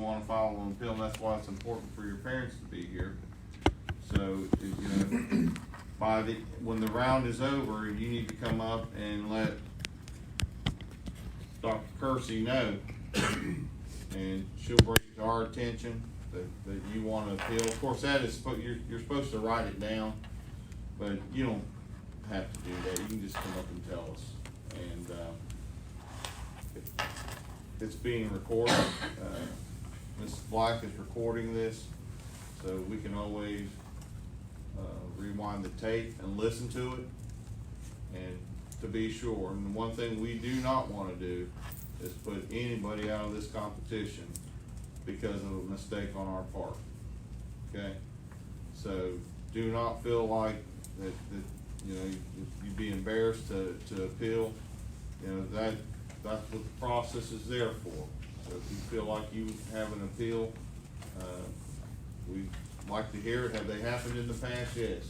wanna file an appeal, and that's why it's important for your parents to be here. So, when the round is over, you need to come up and let Dr. Kersey know, and she'll bring it to our attention that you wanna appeal. Of course, that is, you're supposed to write it down, but you don't have to do that. You can just come up and tell us. And, it's being recorded. Mrs. Black is recording this, so we can always rewind the tape and listen to it, and to be sure. And the one thing we do not want to do is put anybody out of this competition because of a mistake on our part. Okay, so do not feel like that you'd be embarrassed to appeal. That's what the process is there for. So if you feel like you have an appeal, we'd like to hear it. Have they happened in the past? Yes.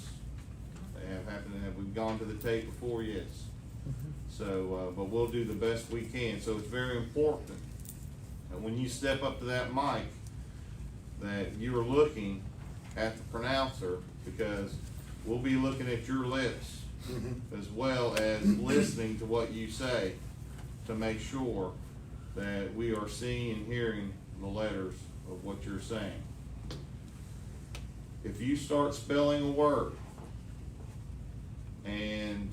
They have happened. Have we gone to the tape before? Yes. So, but we'll do the best we can. So it's very important that when you step up to that mic, that you are looking at the pronouncer, because we'll be looking at your lips as well as listening to what you say to make sure that we are seeing and hearing the letters of what you're saying. If you start spelling a word and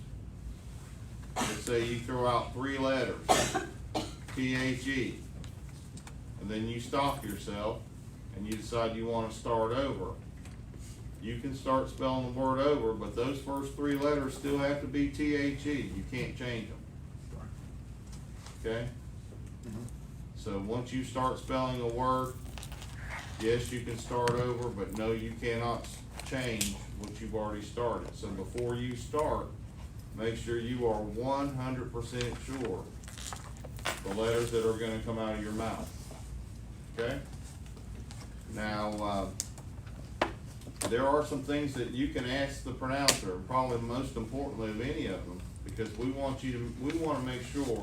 let's say you throw out 3 letters, T-H-E, and then you stop yourself and you decide you want to start over, you can start spelling the word over, but those first 3 letters still have to be T-H-E. You can't change them. Okay? So once you start spelling a word, yes, you can start over, but no, you cannot change what you've already started. So before you start, make sure you are 100% sure the letters that are going to come out of your mouth. Okay? Now, there are some things that you can ask the pronouncer, probably most importantly of any of them, because we want to make sure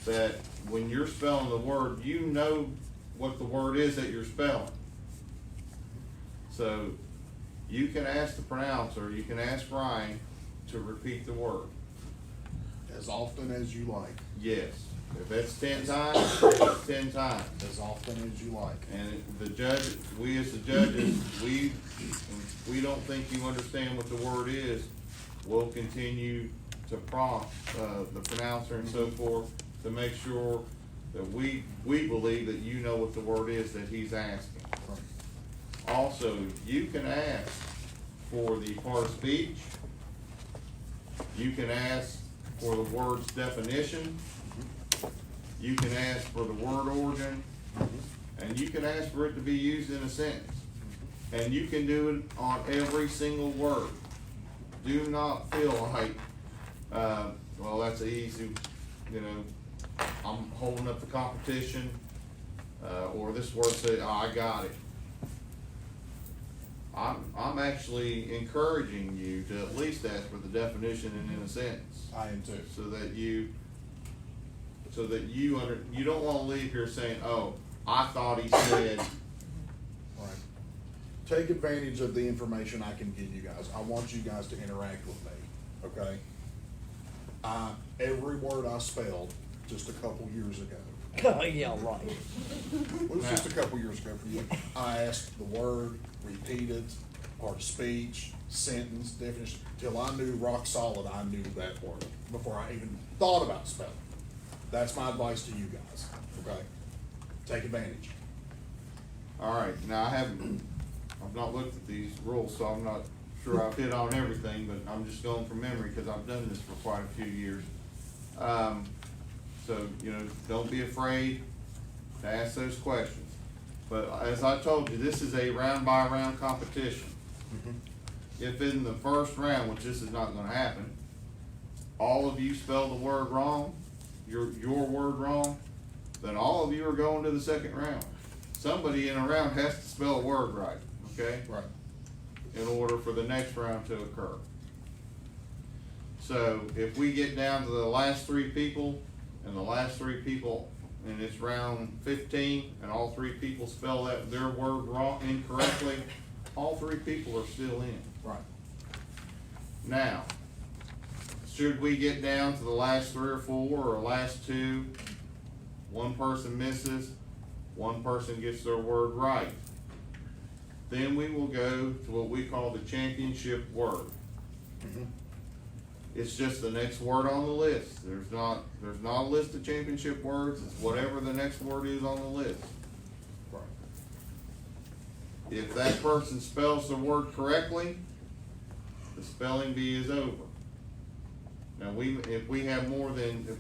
that when you're spelling the word, you know what the word is that you're spelling. So you can ask the pronouncer, you can ask Ryan to repeat the word. As often as you like. Yes. If it's 10 times, it's 10 times. As often as you like. And the judge, we as the judges, we don't think you understand what the word is, we'll continue to prompt the pronouncer and so forth to make sure that we believe that you know what the word is that he's asking. Also, you can ask for the part of speech. You can ask for the word's definition. You can ask for the word origin. And you can ask for it to be used in a sentence. And you can do it on every single word. Do not feel like, well, that's easy, I'm holding up the competition, or this word said, oh, I got it. I'm actually encouraging you to at least ask for the definition and in a sentence. I am too. So that you don't want to leave here saying, oh, I thought he said. Right. Take advantage of the information I can give you guys. I want you guys to interact with me, okay? Every word I spelled just a couple years ago. Oh, yeah, right. It was just a couple years ago for you. I asked the word, repeated, part of speech, sentence, definition, till I knew rock solid I knew that word before I even thought about spelling. That's my advice to you guys, okay? Take advantage. All right, now I've not looked at these rules, so I'm not sure I've hit on everything, but I'm just going from memory because I've done this for quite a few years. So, don't be afraid to ask those questions. But as I told you, this is a round by round competition. If in the first round, which this is not gonna happen, all of you spell the word wrong, your word wrong, then all of you are going to the second round. Somebody in a round has to spell a word right, okay? Right. In order for the next round to occur. So if we get down to the last 3 people, and the last 3 people and it's round 15, and all three people spell their word wrong, incorrectly, all three people are still in. Right. Now, should we get down to the last 3 or 4 or last 2, one person misses, one person gets their word right, then we will go to what we call the championship word. Mhm. It's just the next word on the list. There's not a list of championship words. It's whatever the next word is on the list. Right. If that person spells the word correctly, the spelling bee is over. Now, if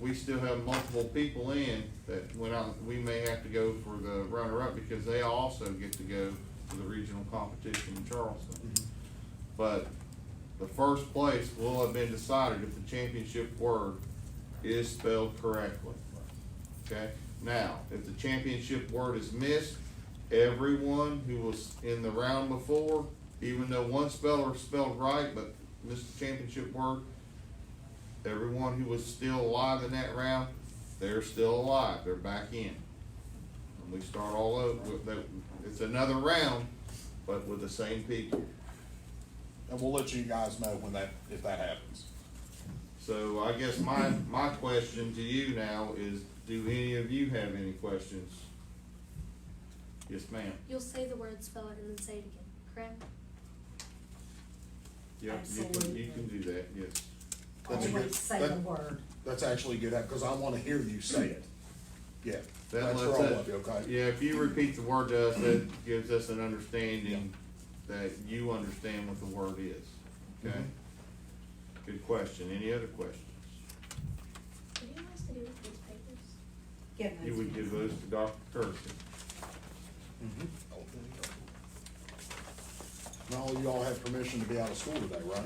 we still have multiple people in that went out, we may have to go for the runner-up because they also get to go to the regional competition in Charleston. But the first place will have been decided if the championship word is spelled correctly. Okay? Now, if the championship word is missed, everyone who was in the round before, even though one speller spelled right but missed the championship word, everyone who was still alive in that round, they're still alive. They're back in. And we start all over. It's another round, but with the same people. And we'll let you guys know if that happens. So I guess my question to you now is, do any of you have any questions? Yes, ma'am. You'll say the word, spell it, and then say it again, correct? Yep, you can do that, yes. That's a good- Always say the word. That's actually good, because I wanna hear you say it. Yeah, That that's lets for all it- of you, okay? Yeah, if you repeat the word to us, that gives us an understanding that you understand what the word is, okay? Mhm. Good question. Any other questions? What do you want us to do with these papers? Give You would give those to Dr. Kirsten. Mhm. Now, you all have permission to be out of school today, right?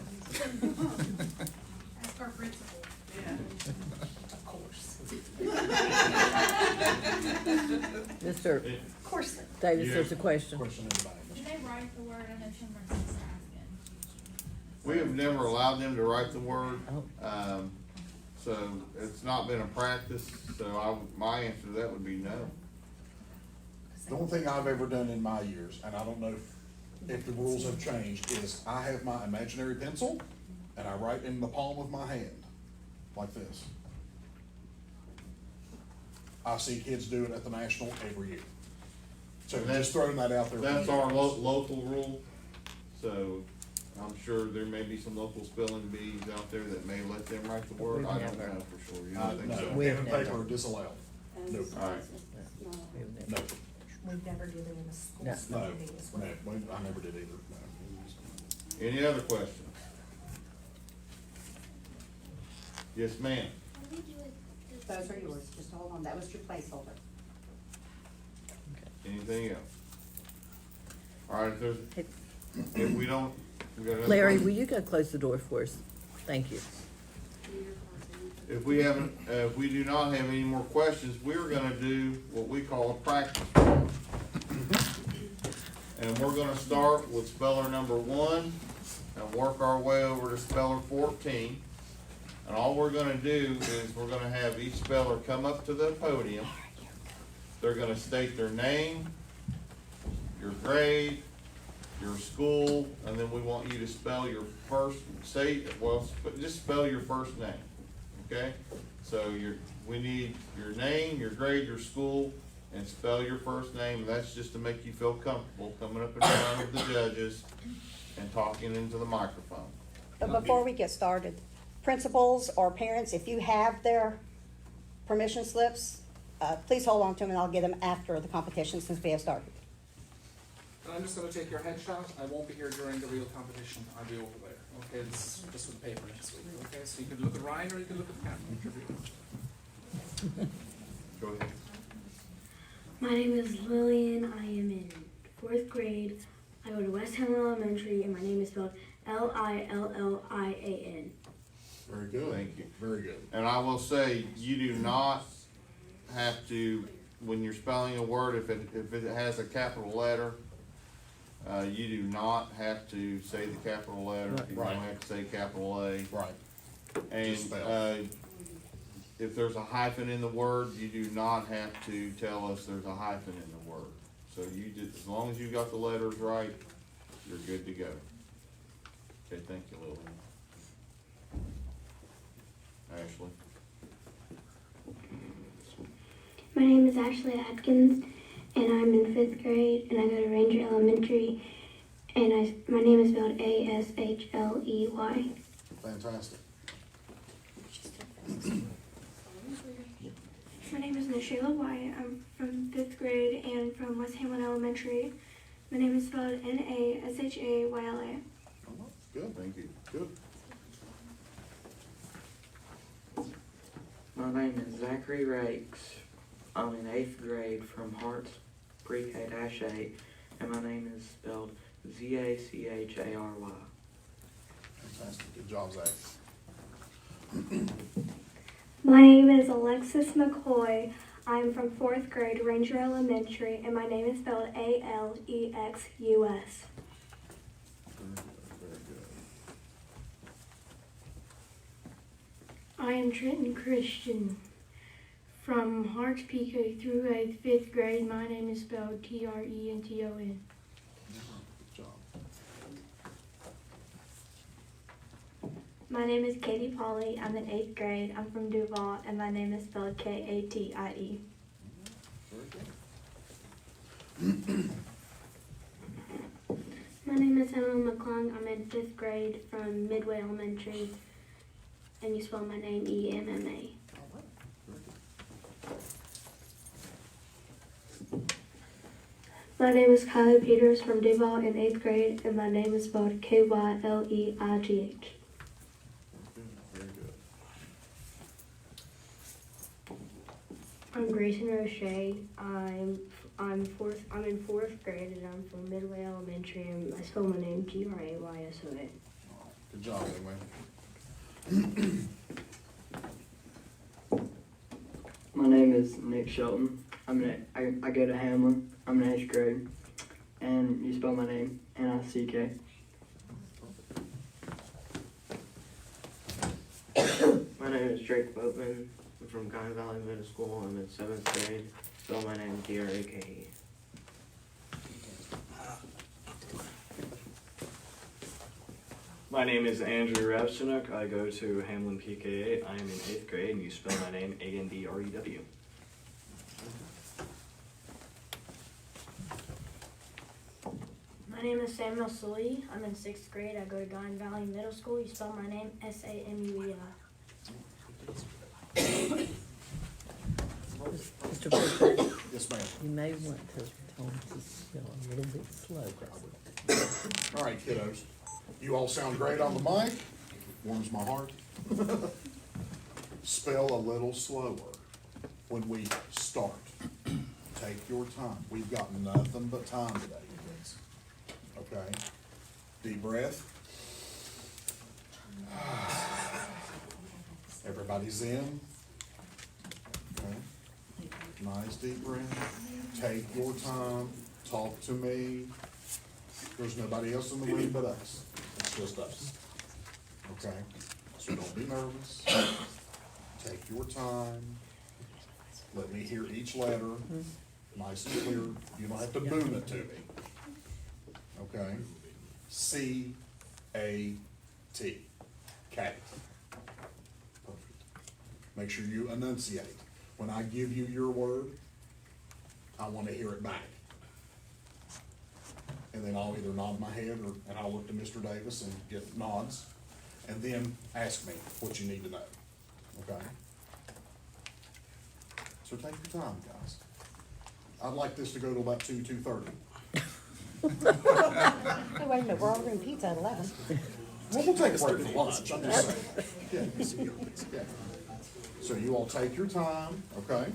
Ask our principal. Of course. Mr. Of course. Davis, Yeah. there's a question. Question anybody? Did they write the word? I know Schumer's asking. We have never allowed them to write the word, Oh. so it's not been a practice, so my answer to that would be no. The only thing I've ever done in my years, and I don't know if the rules have changed, is I have my imaginary pencil and I write in the palm of my hand, like this. I see kids do it at the National every year. So And that's- just throwing that out there. That's our local rule, so I'm sure there may be some local spelling bees out there that may let them write the word. I don't know for sure. You don't think No, so? We pen have and paper never. are disallowed. Nope. All right. No, We never did it in a school No. no, study as well. no, I never did either, no. Any other questions? Yes, ma'am. What do we do with Those are yours, just hold on, that was your placeholder. Anything else? All right, if we don't, we got another Larry, question? will you go close the door for us? Thank you. If we haven't, if we do not have any more questions, we're gonna do what we call a practice round. And we're gonna start with speller number 1 and work our way over to speller 14. And all we're gonna do is we're gonna have each speller come up to the podium. They're gonna state their name, your grade, your school, and then we want you to spell your first, just spell your first name, okay? So we need your name, your grade, your school, and spell your first name, and that's just to make you feel comfortable coming up in front of the judges and talking into the microphone. But before we get started, principals or parents, if you have their permission slips, please hold on to them and I'll get them after the competition since we have started. And I'm just gonna take your headshot. I won't be here during the real competition. I'll be over there. Okay, this is just for the paper next week. Okay, so you can look at Ryan or you can look at the camera. Go ahead. My name is Lillian. I am in 4th grade. I go to West Hamlin Elementary, and my name is spelled Lillian. Very good. Thank you. Very good. And I will say, you do not have to, when you're spelling a word, if it has a capital letter, you do not have to say the capital letter. You Right. don't have to say capital A. Right. And, Just spell. if there's a hyphen in the word, you do not have to tell us there's a hyphen in the word. So you just, as long as you got the letters right, you're good to go. Okay, thank you, Lillian. Ashley? My name is Ashley Atkins, and I'm in 5th grade, and I go to Ranger Elementary, and my name is spelled A-S-H-L-E-Y. Fantastic. My name is Nashayla Wyatt. I'm from 5th grade and from West Hamlin Elementary. My name is spelled N-A-S-H-A-Y-L-A. Good, Thank you. good. My name is Zachary Rakes. I'm in 8th grade from Hart's Pre-K-8, and my name is spelled Z-A-C-H-A-R-Y. Fantastic. Good job, Zach. My name is Alexis McCoy. I'm from 4th grade, Ranger Elementary, and my name is spelled A-L-E-X-U-S. Very good, very good. I am Trenton Christian. From Harts PK through 8th, 5th grade, my name is spelled T-R-E-N-T-O-N. Good job. My name is Katie Polly. I'm in 8th grade. I'm from Duval, and my name is spelled K-A-T-I-E. Very good. My name is Emma McClung. I'm in 5th grade from Midway Elementary, and you spell my name E-M-M-A. My name is Kylie Peters from Duval in 8th grade, and my name is spelled K-Y-L-E-I-G-H. Very good. I'm Grayson Roche. I'm in 4th grade, and I'm from Midway Elementary, and I spell my name G-R-A-Y-S-O-N. Good job, anyway. My name is Nick Shelton. I go to Hamlin. I'm in 8th grade, and you spell my name N-I-C-K. My name is Drake Boatman. I'm from Guy Valley Middle School. I'm in 7th grade. Spell my name D-R-A-K-E. My name is Andrew Ravchinuk. I go to Hamlin PK8. I am in 8th grade, and you spell my name A-N-D-R-E-W. My name is Samuel Sully. I'm in 6th grade. I go to Guy Valley Middle School. You spell my name S-A-M-U-E-I. Mr. Booker, Yes, ma'am. you may want to tell him to spell a little bit slow. All right, kiddos. You all sound great on the mic. Warms my heart. Spell a little slower when we start. Take your time. We've got nothing but time today, kids. Okay? Deep breath. Everybody's in. Okay? Nice deep breath. Take your time. Talk to me. There's nobody else in the room but us. It's just us. Okay? So don't be nervous. Take your time. Let me hear each letter, nice and clear. You don't have to boom it to me. Okay? C-A-T. Cat. Perfect. Make sure you enunciate. When I give you your word, I want to hear it back. And then I'll either nod my head and I'll look to Mr. Davis and get nods. And then ask me what you need to know. Okay? So take your time, guys. I'd like this to go to about 2:30. Hey, wait a minute, we're ordering pizza at 11. Well, we'll take a break for lunch, I'm just saying. Yeah. So you all take your time, okay?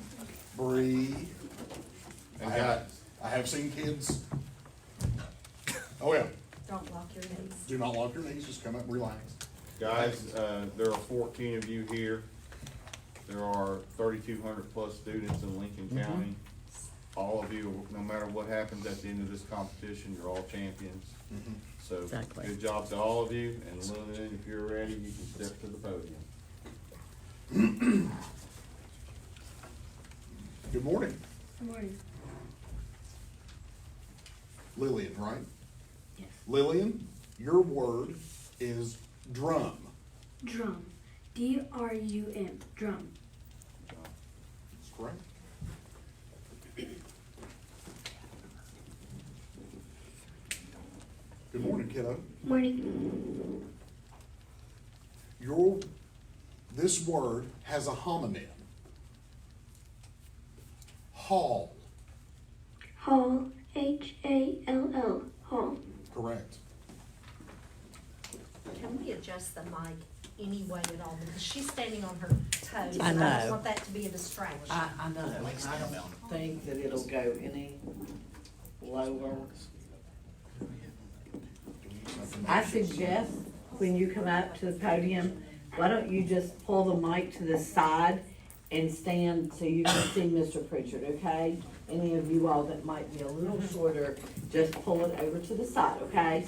Breathe. And I have seen kids. Oh, yeah. Don't lock your knees. Do not lock your knees, just come up and relax. Guys, there are 14 of you here. There are 3,200 plus students in Lincoln County. All of you, no matter what happens at the end of this competition, you're all champions. So, Exactly. good job to all of you, and Lillian, if you're ready, you can step to the podium. Good morning. Good morning. Lillian, right? Yes. Lillian, your word is drum. Drum. D-R-U-M. Drum. That's correct. Good morning, kiddo. Morning. This word has a homonym. Hall. Hall. H-A-L-L. Hall. Correct. Can we adjust the mic any way at all, because she's standing on her toes, I and I don't know. want that to be a distraction. I know, I don't think that it'll go any lower. I suggest when you come up to the podium, why don't you just pull the mic to the side and stand so you can see Mr. Pritchard, okay? Any of you all that might be a little shorter, just pull it over to the side, okay?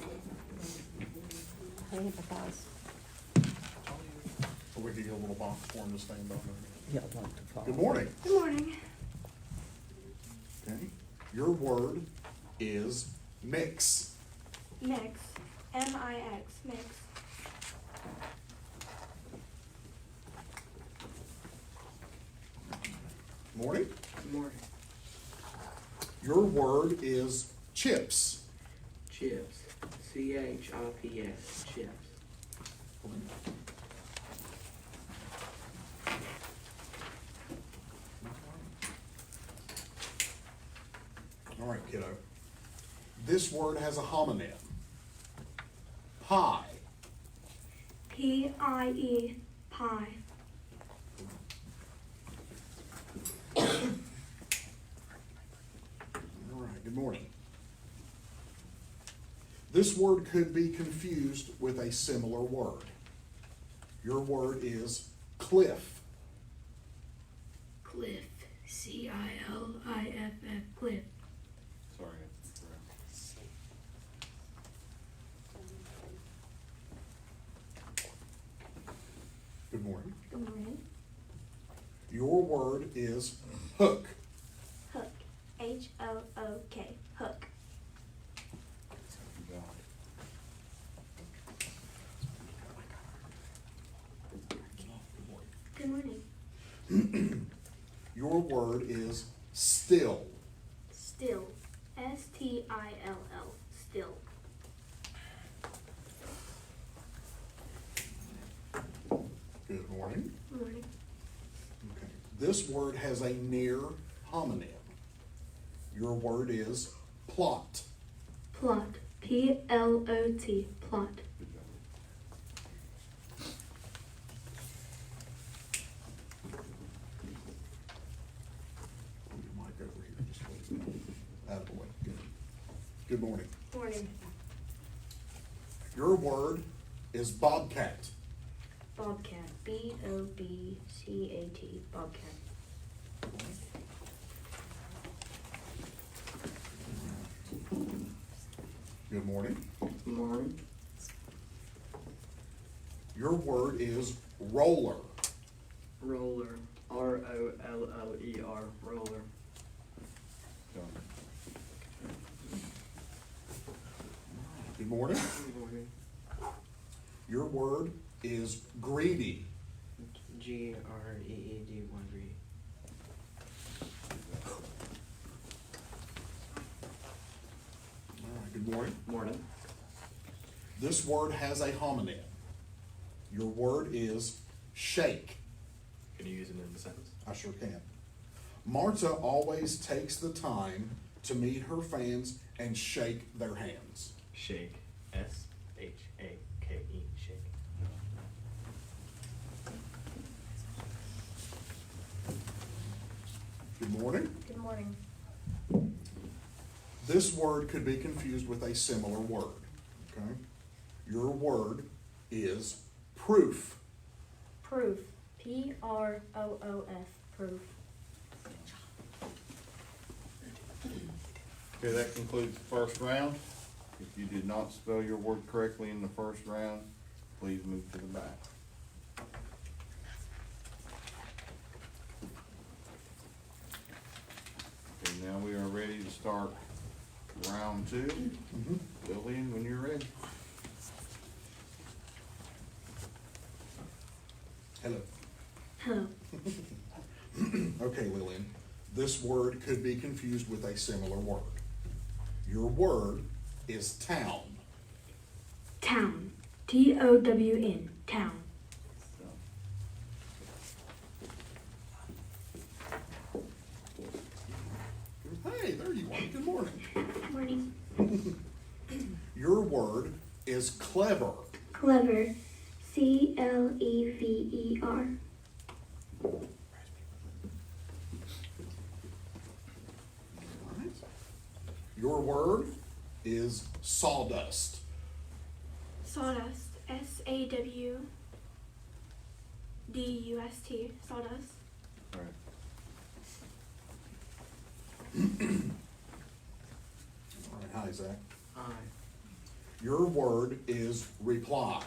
I empathize. Or we could get a little box for him to stand on there. Y'all want to follow. Good morning. Good morning. Okay. Your word is mix. Mix. M-I-X. Mix. Morning. Good morning. Your word is chips. Chips. C-H-I-P-S. Chips. All right, kiddo. This word has a homonym. Pie. P-I-E. Pie. All right, good morning. This word could be confused with a similar word. Your word is cliff. Cliff. C-I-L-I-F-F. Cliff. Sorry. Good morning. Good morning. Your word is hook. Hook. H-O-O-K. Hook. Good morning. Your word is still. Still. S-T-I-L-L. Still. Good morning. Good morning. Okay. This word has a near homonym. Your word is plot. Plot. P-L-O-T. Plot. Good job. Put your mic over here just a little bit. Out of the way. Good. Good morning. Morning. Your word is bobcat. Bobcat. B-O-B-C-A-T. Bobcat. Good morning. Good morning. Your word is roller. Roller. R-O-L-L-E-R. Roller. Good morning. Good morning. Your word is greedy. G-R-E-E-D-Y. Greedy. All right, good morning. Morning. This word has a homonym. Your word is shake. Can you use it in a sentence? I sure can. Marta always takes the time to meet her fans and shake their hands. Shake. S-H-A-K-E. Shake. Good morning. Good morning. This word could be confused with a similar word. Okay? Your word is proof. Proof. P-R-O-O-F. Proof. Okay, that concludes the first round. If you did not spell your word correctly in the first round, please move to the back. start round two. Lillian, when you're ready. Hello. Hello. Okay, Lillian, this word could be confused with a similar word. Your word is town. Town. TOWN. Town. Hey, there you are. Good morning. Morning. Your word is clever. Clever. CLEVER. Alright. Your word is sawdust. Sawdust. SAWDUST. Sawdust. All right. Alright, hi, Zach. Aye. Your word is reply.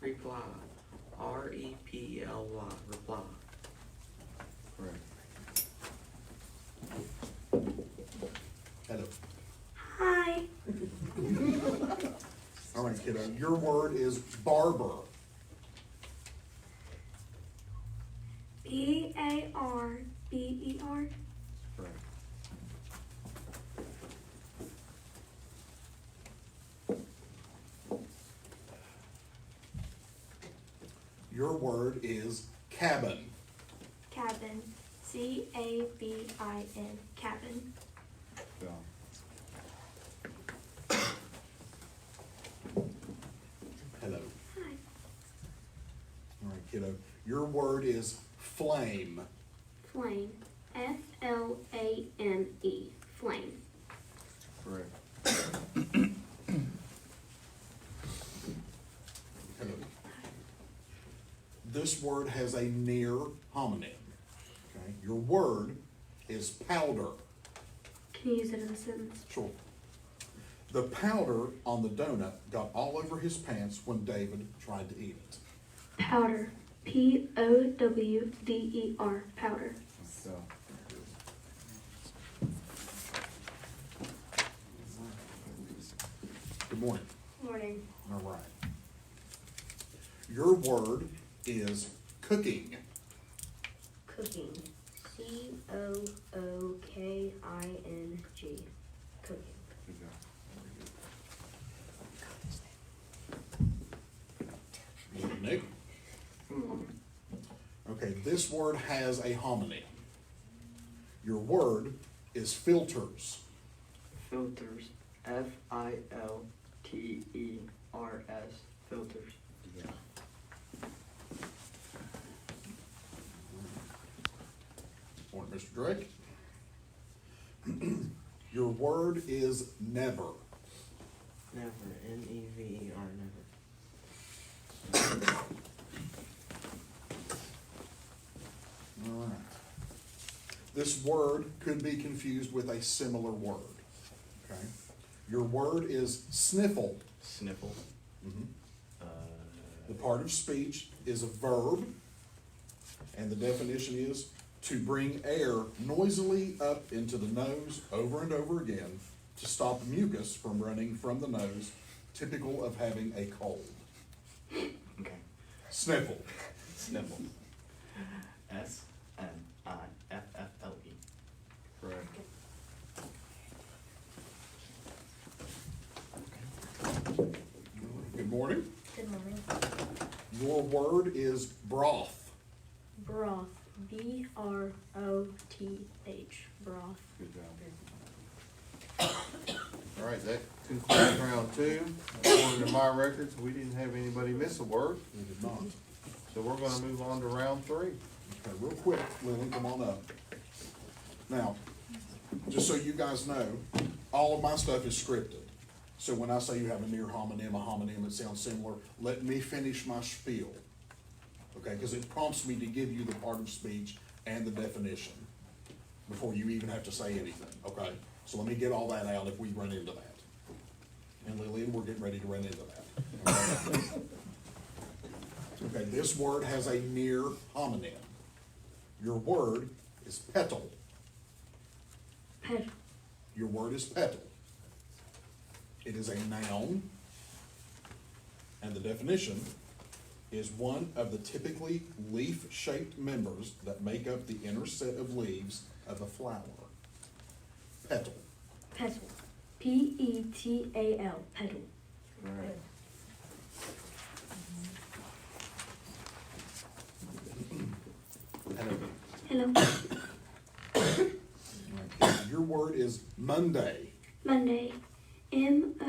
Reply. REPLY. Reply. Correct. Hello. Hi. Alright, kiddo, your word is barber. BARBER. Correct. Your word is cabin. Cabin. CABIN. Cabin. Yeah. Hello. Hi. Alright, kiddo, your word is flame. Flame. FLAME. Flame. Correct. Hello. This word has a near homonym. Okay, your word is powder. Can you use it in a sentence? Sure. The powder on the donut got all over his pants when David tried to eat it. Powder. POWDER. Powder. So. Good morning. Morning. All right. Your word is cooking. Cooking. COOKING. Cooking. Good job. Morning, Nick. Okay, this word has a homonym. Your word is filters. Filters. FILTERS. Filters. Good job. Morning, Mr. Drake. Your word is never. Never. NEVER. Never. All right. This word could be confused with a similar word. Okay. Your word is sniffle. Sniffle. Mhm. Uh, The part of speech is a verb, and the definition is to bring air noisily up into the nose over and over again to stop mucus from running from the nose, typical of having a cold. okay. Sniffle. Sniffle. SNIFFLE. Correct. Good morning. Good morning. Your word is broth. Broth. BROTH. Broth. Good job. All right, that concludes round two. According to my records, we didn't have anybody miss a word, We did not. so we're gonna move on to round three. Okay, real quick, Lily, come on up. Now, just so you guys know, all of my stuff is scripted. So when I say you have a near homonym, it sounds similar, let me finish my spiel. Okay, because it prompts me to give you the part of speech and the definition before you even have to say anything, okay? So let me get all that out if we run into that. And Lillian, we're getting ready to run into that. Okay? Okay, this word has a near homonym. Your word is petal. Petal. Your word is petal. It is a noun, and the definition is one of the typically leaf-shaped members that make up the inner set of leaves of a flower. Petal. Petal. P-E-T-A-L. Petal. Right. Hello. Hello. Your word is Monday. Monday. M-O-N-D-A-Y.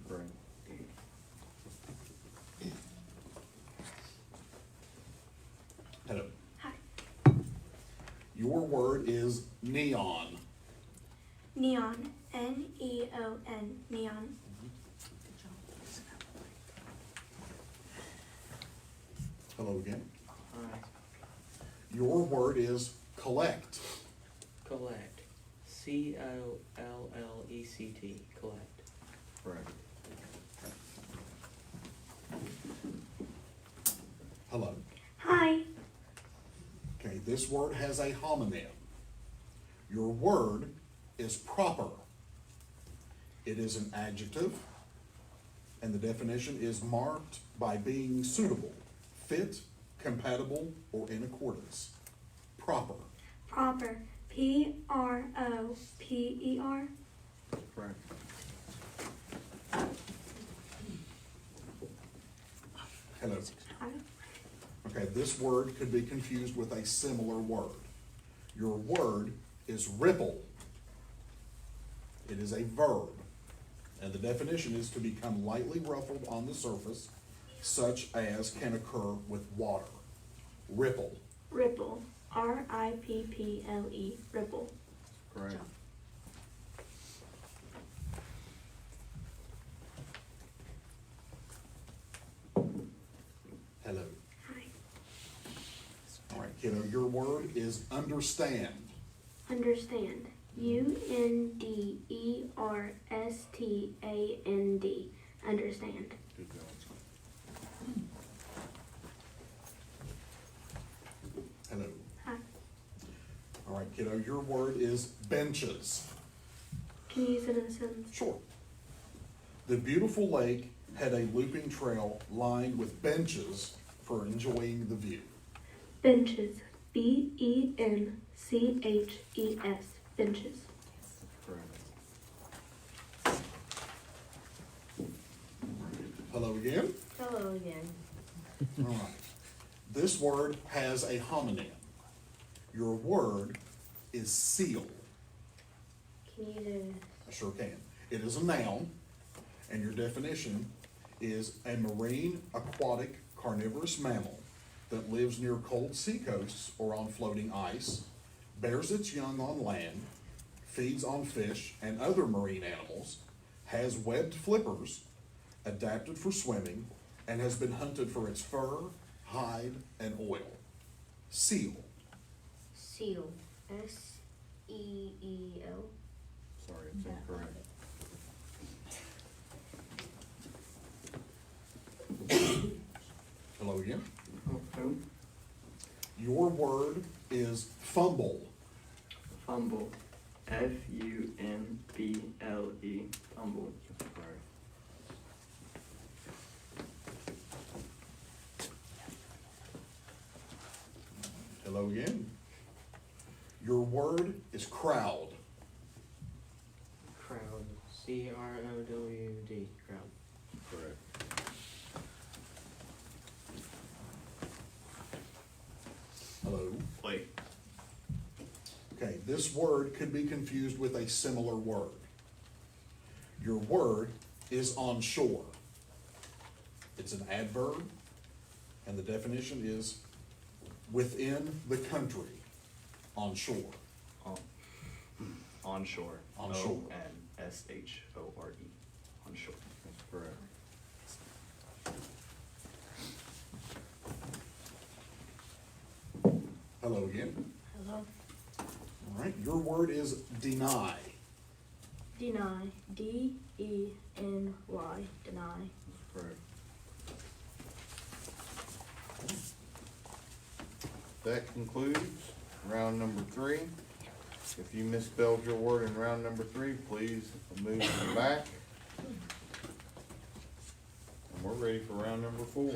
Correct. Hello. Hi. Your word is neon. Neon. N-E-O-N. Neon. Hello again. Hi. Your word is collect. Collect. C-O-L-L-E-C-T. Collect. Correct. Hello. Hi. Okay, this word has a homonym. Your word is proper. It is an adjective, and the definition is marked by being suitable, fit, compatible, or in accordance. Proper. Proper. P-R-O-P-E-R. Correct. Hello. Hi. Okay, this word could be confused with a similar word. Your word is ripple. It is a verb, and the definition is to become lightly ruffled on the surface, such as can occur with water. Ripple. Ripple. R-I-P-P-L-E. Ripple. Correct. Hello. Hi. All right, kiddo, your word is understand. Understand. U-N-D-E-R-S-T-A-N-D. Understand. Good job. Hello. Hi. All right, kiddo, your word is benches. Can you use it in a sentence? Sure. The beautiful lake had a looping trail lined with benches for enjoying the view. Benches. B-E-N-C-H-E-S. Benches. Correct. Hello again. Hello again. All right. This word has a homonym. Your word is seal. Can you do, I sure can. It is a noun, and your definition is a marine, aquatic, carnivorous mammal that lives near cold seacoasts or on floating ice, bears its young on land, feeds on fish and other marine animals, has webbed flippers, adapted for swimming, and has been hunted for its fur, hide, and oil. Seal. seal? S-E-E-L? Sorry, it's incorrect. Hello again. Who? Your word is fumble. Fumble. F-U-M-B-L-E. Fumble. Correct. Hello again. Your word is crowd. Crowd. C-R-O-W-D. Crowd. Correct. Hello. Wait. Okay, this word could be confused with a similar word. Your word is on shore. It's an adverb, and the definition is within the country, on shore. Onshore. Onshore. O-N-S-H-O-R-E. Onshore. That's correct. Hello again. Hello? All right, your word is deny. Deny. D-E-N-Y. Deny. That's correct. That concludes round number 3. If you misspelled your word in round number 3, please move to the back. And we're ready for round number 4.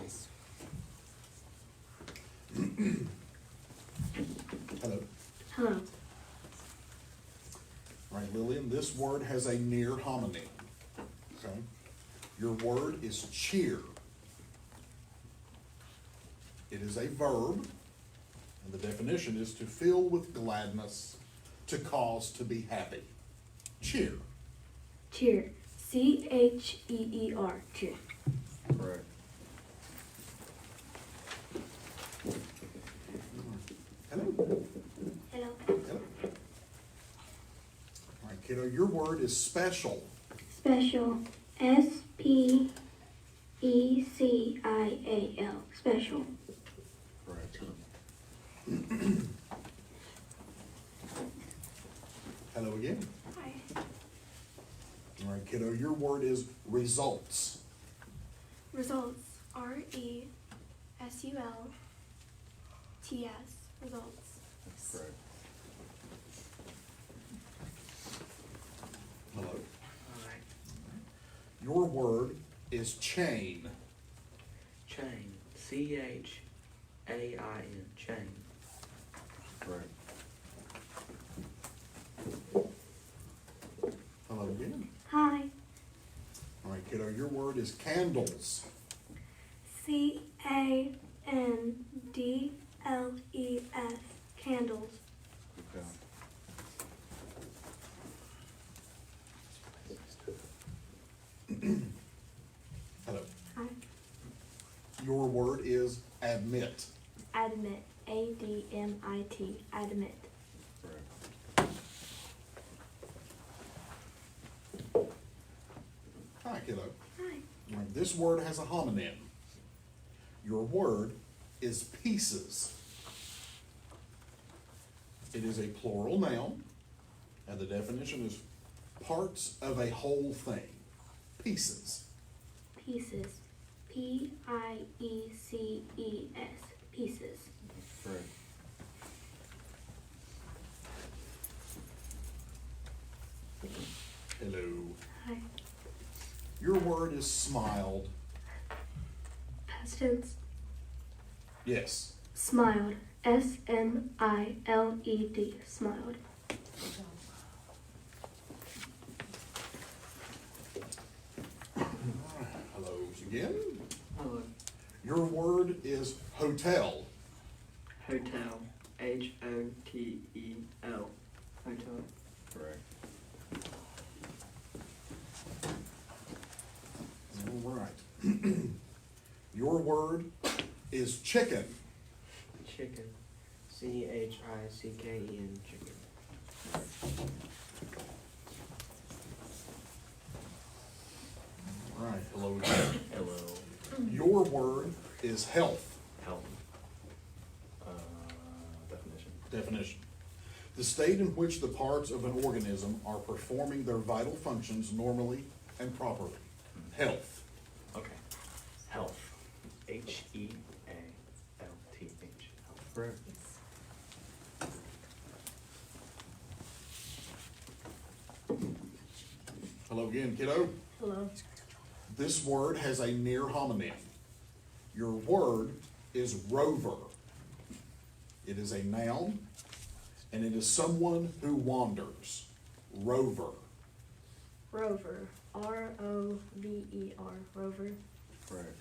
Hello. Hello. All right, Lillian, this word has a near homonym. Okay? Your word is cheer. It is a verb, and the definition is to fill with gladness, to cause to be happy. Cheer. Cheer. CHEER. Cheer. Correct. Hello. Hello. Hello. All right, kiddo, your word is special. Special. SPECIAL. Special. Correct. Hello again. Hi. All right, kiddo, your word is results. Results. RESULTS. Results. Correct. Hello. Alright. Your word is chain. Chain. CHAIN. Chain. Correct. Hello again. Hi. All right, kiddo, your word is candles. CANDLES. Candles. Good job. Hello. Hi. Your word is admit. Admit. ADMIT. Admit. Correct. Hi, kiddo. Hi. All right, this word has a homonym. Your word is pieces. It is a plural noun, and the definition is parts of a whole thing. Pieces. Pieces. PIECES. Pieces. Correct. Hello. Hi. Your word is smiled. Past tense. Yes. Smiled. SMILED. Smiled. Hello again. Hello. Your word is hotel. Hotel. HOTEL. Hotel. Correct. All right. Your word is chicken. Chicken. CHICKEN. Chicken. All right. Hello again. Hello. Your word is health. Health. Definition. Definition. The state in which the parts of an organism are performing their vital functions normally and properly. Health. Okay. Health. HEALTH. Health. Correct. Hello again, kiddo. Hello. This word has a near homonym. Your word is rover. It is a noun, and it is someone who wanders. Rover. Rover. ROVER. Rover. Correct.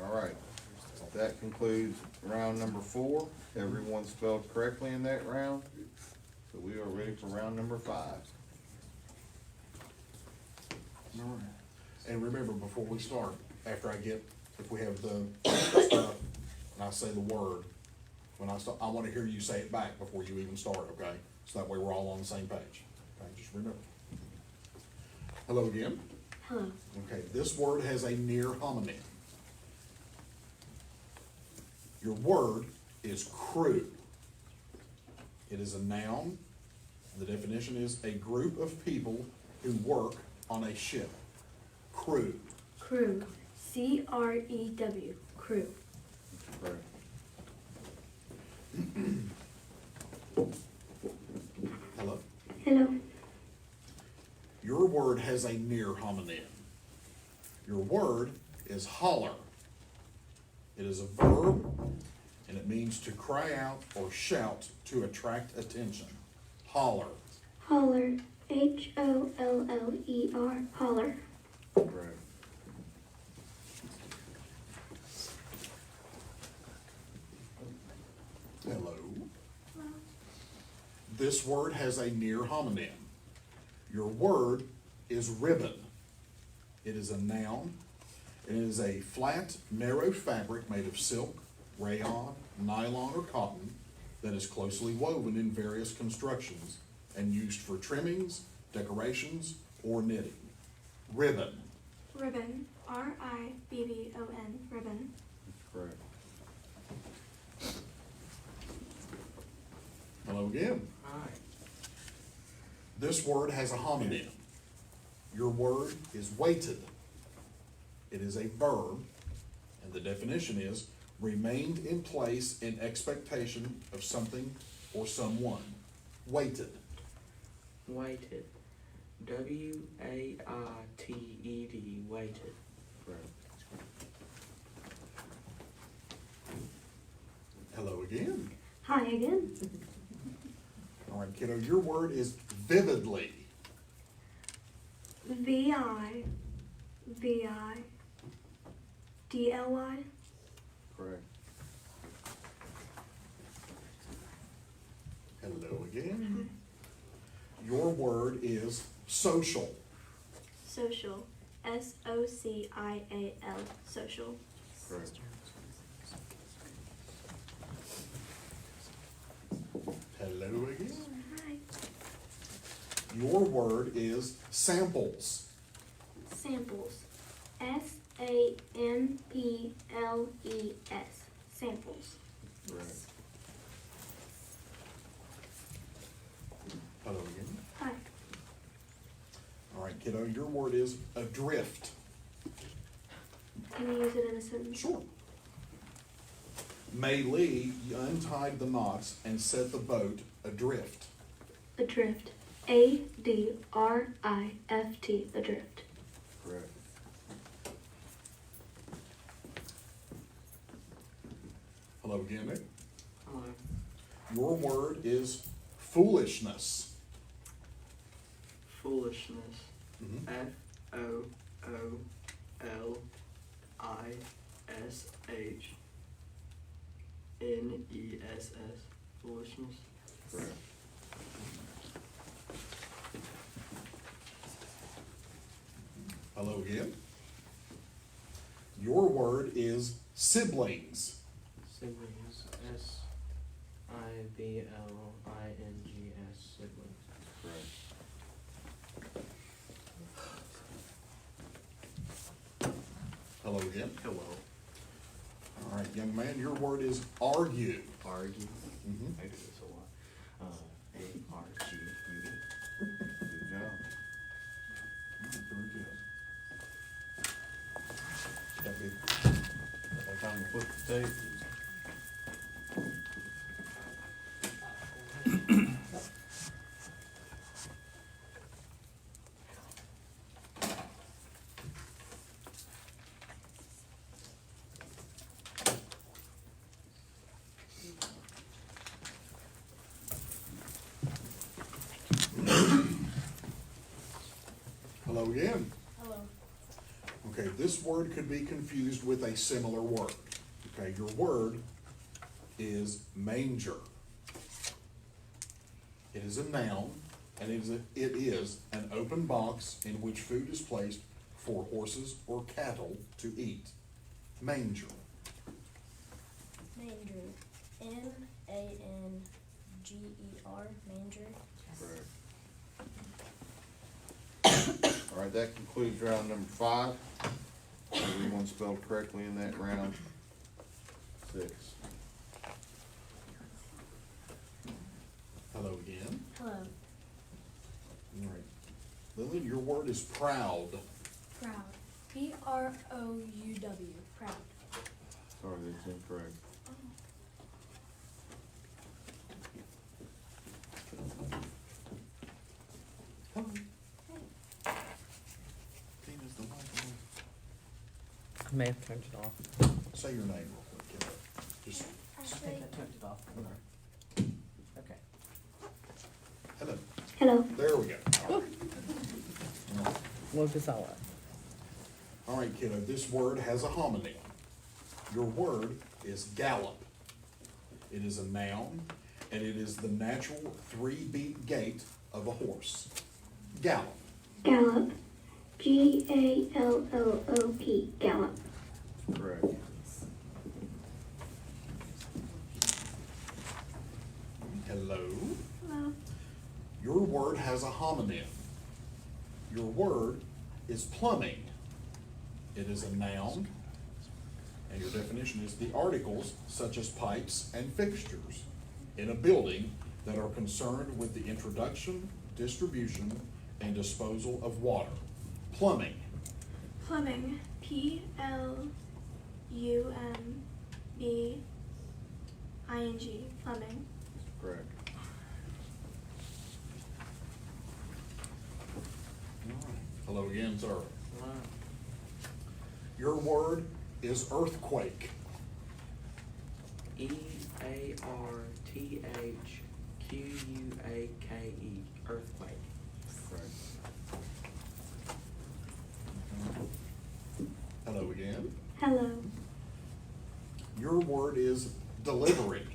All right. That concludes round number 4. Everyone spelled correctly in that round. So we are ready for round number 5. All right. And remember, before we start, after I get, if we have the stuff, and I say the word, when I start, I want to hear you say it back before you even start, okay? So that way we're all on the same page. Okay, just remember. Hello again. Hello. Okay, this word has a near homonym. Your word is crew. It is a noun. The definition is a group of people who work on a ship. Crew. Crew. CREW. Crew. Correct. Hello? Hello. Your word has a near homonym. Your word is holler. It is a verb, and it means to cry out or shout to attract attention. Holler. Holler. Holler. Holler. Correct. Hello. This word has a near homonym. Your word is ribbon. It is a noun. It is a flat, narrow fabric made of silk, rayon, nylon, or cotton that is closely woven in various constructions and used for trimmings, decorations, or knitting. Ribbon. Ribbon. RIBBON. Ribbon. Correct. Hello again. Hi. This word has a homonym. Your word is weighted. It is a verb, and the definition is remained in place in expectation of something or someone. Weighted. Weighted. WAITED. Weighted. Correct. Hello again. Hi again. All right, kiddo, your word is vividly. VIVIDLY. Correct. Hello again. Your word is social. Social. SOCIAL. Social. Correct. Hello again. Hi. Your word is samples. Samples. SAMPLES. Samples. Correct. Hello again. Hi. All right, kiddo, your word is adrift. Can you use it in a sentence? Sure. May Lee untied the knots and set the boat adrift. Adrift. ADRIFT. Adrift. Correct. Hello again, Nick. Hello. Your word is foolishness. Foolishness. Mhm. FOOLISHNESS. Foolishness. Correct. Hello again. Your word is siblings. Siblings. SIBLINGS. Siblings. Correct. Hello again. Hello. All right, young man, your word is argue. Argue. Mhm. I do this a lot. ARGUE. Good job. Very good. Take time to flip the tape. Hello again. Hello. Okay, this word could be confused with a similar word. Okay, your word is manger. It is a noun, and it is an open box in which food is placed for horses or cattle to eat. Manger. Manger. MANGER. Manger. Correct. All right, that concludes round number 5. Everyone spelled correctly in that round. 6. Hello again. Hello. All right. Lily, your word is proud. Proud. PROUW. Proud. Sorry, that's incorrect. may have turned it off. Say your name real quick, kiddo. Just, I think I turned it off. Okay. hello. Hello. There we go. All right. Woke us all up. All right, kiddo, this word has a homonym. Your word is gallop. It is a noun, and it is the natural three-beat gait of a horse. Gallop. Gallop. Gallop. Gallop. Correct. Hello. Hello. Your word has a homonym. Your word is plumbing. It is a noun, and your definition is the articles such as pipes and fixtures in a building that are concerned with the introduction, distribution, and disposal of water. Plumbing. Plumbing. Plumbing. Plumbing. Correct. Hello again, sir. Hello. Your word is earthquake. EARTHQUAKE. Earthquake. Correct. Hello again. Hello. Your word is delivery.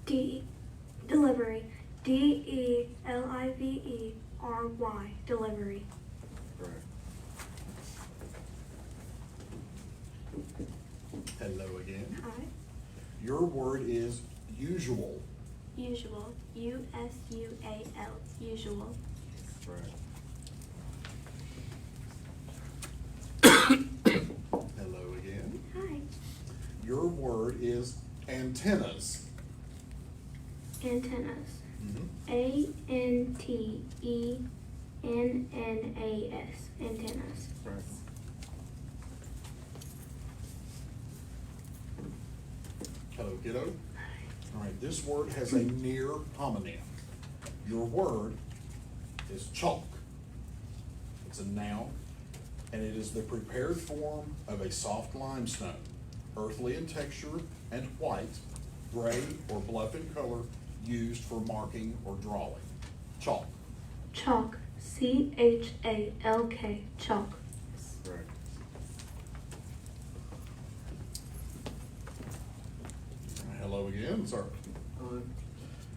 Delivery. DELIVERY. Delivery. Correct. Hello again. Hi. Your word is usual. Usual. USUAL. Usual. Correct. Hello again. Hi. Your word is antennas. Antennas. ANTENNAS. Antennas. Correct. Hello, kiddo. All right, this word has a near homonym. Your word is chalk. It's a noun, and it is the prepared form of a soft limestone, earthly in texture and white, gray, or bluff in color, used for marking or drawing. Chalk. Chalk. CHALK. Chalk. Correct. Hello again, sir. Hello.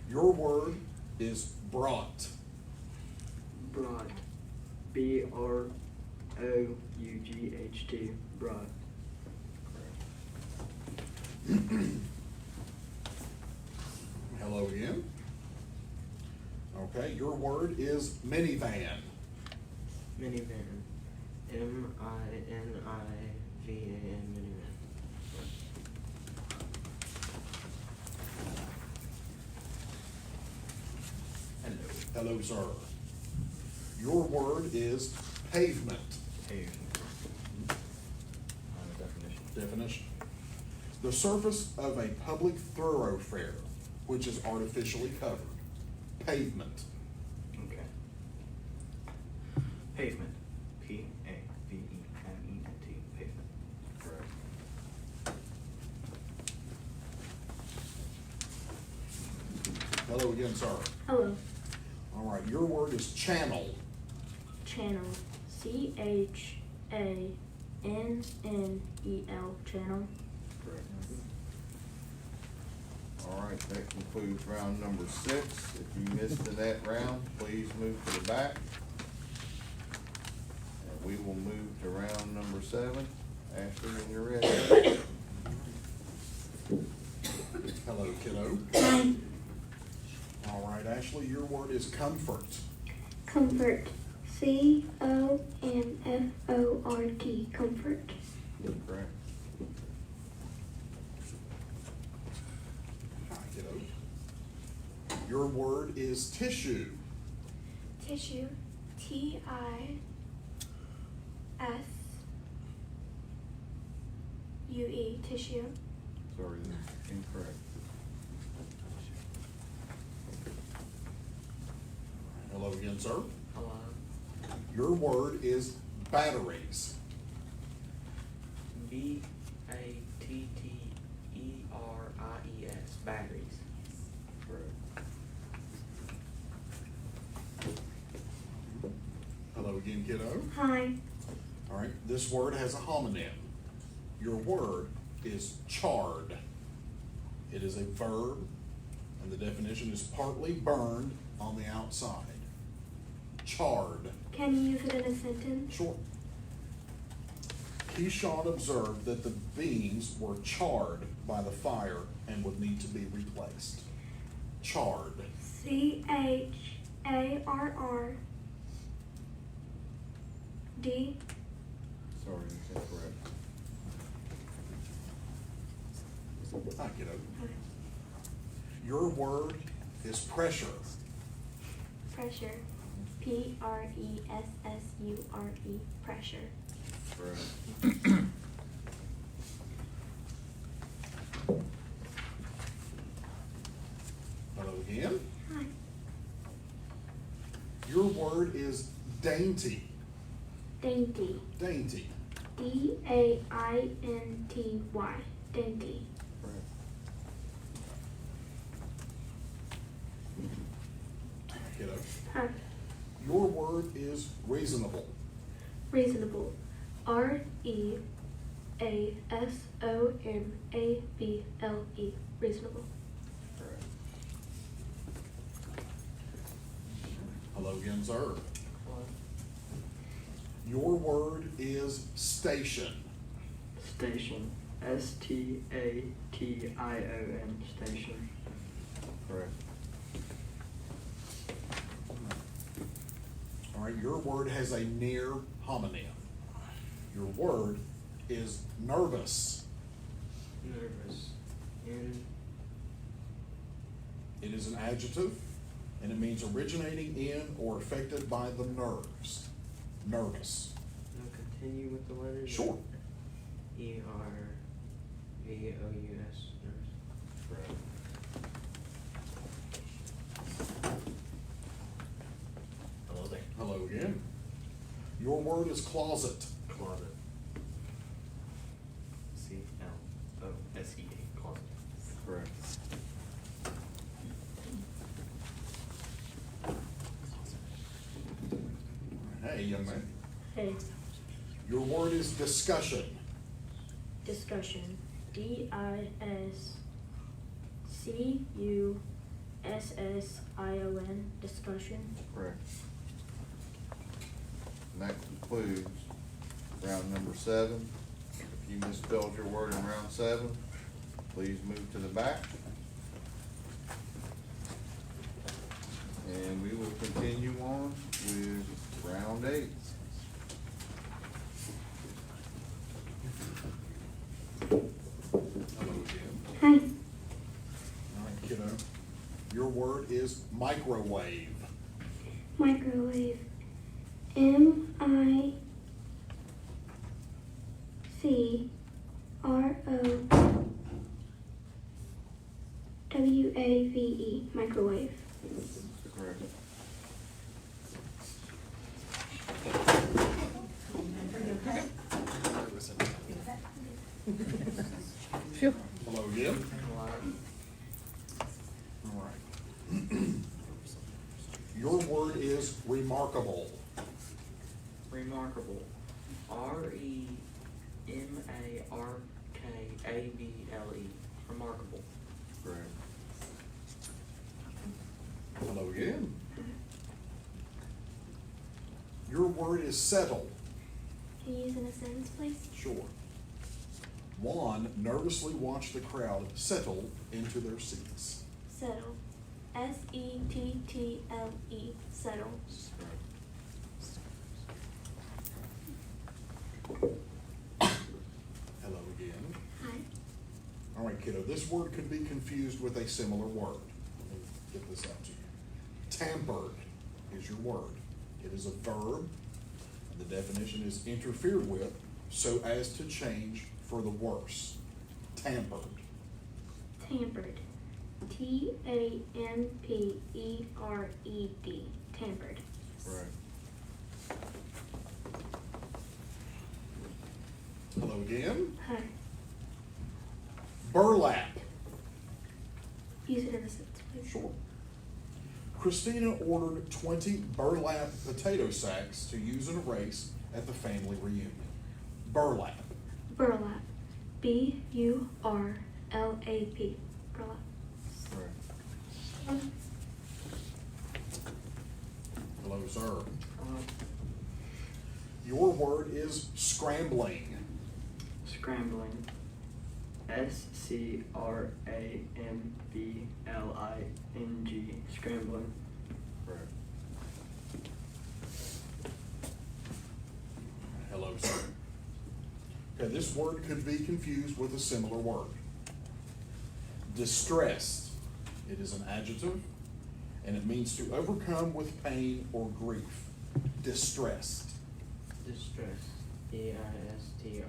Your word is brought. Broad. BROUGHT. Broad. Hello again. Okay, your word is minivan. Minivan. MINIVAN. Minivan. Hello, sir. Your word is pavement. Pavement. Definition. Definition. The surface of a public thoroughfare which is artificially covered. Pavement. Okay. Pavement. PAVEMENT. Pavement. Correct. Hello again, sir. Hello. All right, your word is channel. Channel. CHANNEL. Channel. Correct. All right, that concludes round number 6. If you missed in that round, please move to the back. And we will move to round number 7. Ashley, when you're ready. Hello, kiddo. All right, Ashley, your word is comfort. Comfort. COMFORT. Comfort. Correct. Hi, kiddo. Your word is tissue. Tissue. TISUE. Tissue. Sorry, that's incorrect. Hello again, sir. Hello. Your word is batteries. kiddo. Hi. All right, this word has a homonym. Your word is charred. It is a verb, and the definition is partly burned on the outside. Charred. Can you use it in a sentence? Sure. Keyshawn observed that the beans were charred by the fire and would need to be replaced. Charred. CHARRD. Sorry, is that correct? Hi, kiddo. Your word is pressure. Pressure. PRESSURE. Pressure. Correct. Hello again. Hi. Your word is dainty. Dainty. Dainty. DAINTY. Dainty. Correct. Kiddo. Huh. Your word is reasonable. Reasonable. REASONABLE. Reasonable. Correct. Hello again, sir. Your word is station. Station. STATION. Station. Correct. All right, your word has a near homonym. Your word is nervous. Nervous. It is an adjective, and it means originating in or affected by the nerves. Nervous. Now continue with the letters. Sure. ERVOUS. Nervous. Correct. Hello there. Hello again. Your word is closet. Closet. CLOSEA. Closet. Correct. Hey, young man. Hey. Your word is discussion. Discussion. DISCUSSION. Discussion. Correct. And that concludes round number 7. If you misspelled your word in round 7, please move to the back. And we will continue on with round 8. Hello again. Hi. All right, kiddo. Your word is microwave. Microwave. MICROWAVE. Microwave. Correct. Hello again. All right. Your word is remarkable. Remarkable. REMARKABLE. Remarkable. Correct. Hello again. Your word is settle. Can you use it in a sentence, please? Sure. Juan nervously watched the crowd settle into their seats. Settle. SETTLE. Settle. Hello again. Hi. All right, kiddo, this word could be confused with a similar word. Let me get this out to you. Tampered is your word. It is a verb, and the definition is interfered with so as to change for the worse. Tampered. Tampered. TAMPERED. Tampered. Correct. Hello again. Hi. Burlap. Use it in a sentence, please. Sure. Christina ordered 20 burlap potato sacks to use in a race at the family reunion. Burlap. Burlap. B-U-R-L-A-P. Burlap. Hello, sir. Your word is scrambling. Scrambling. S-C-R-A-M-B-L-I-N-G. Scrambling. Hello, sir. Okay, this word could be confused with a similar word. Distressed. It is an adjective, and it means to overcome with pain or grief. Distressed. Distress. D-I-S-T-R-E-S-S-E-D.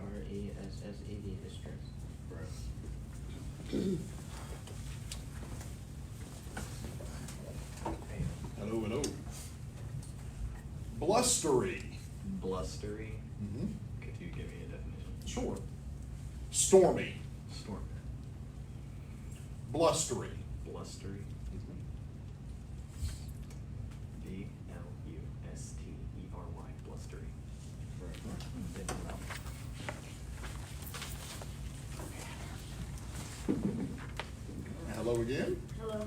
Distress. Hello, hello. Blustery. Blustery. Mm-hmm. Could you give me a definition? Sure. Stormy. Storm. Blustery. Blustery. B-L-U-S-T-E-R-Y. Blustery. Didn't know. Hello again. Hello.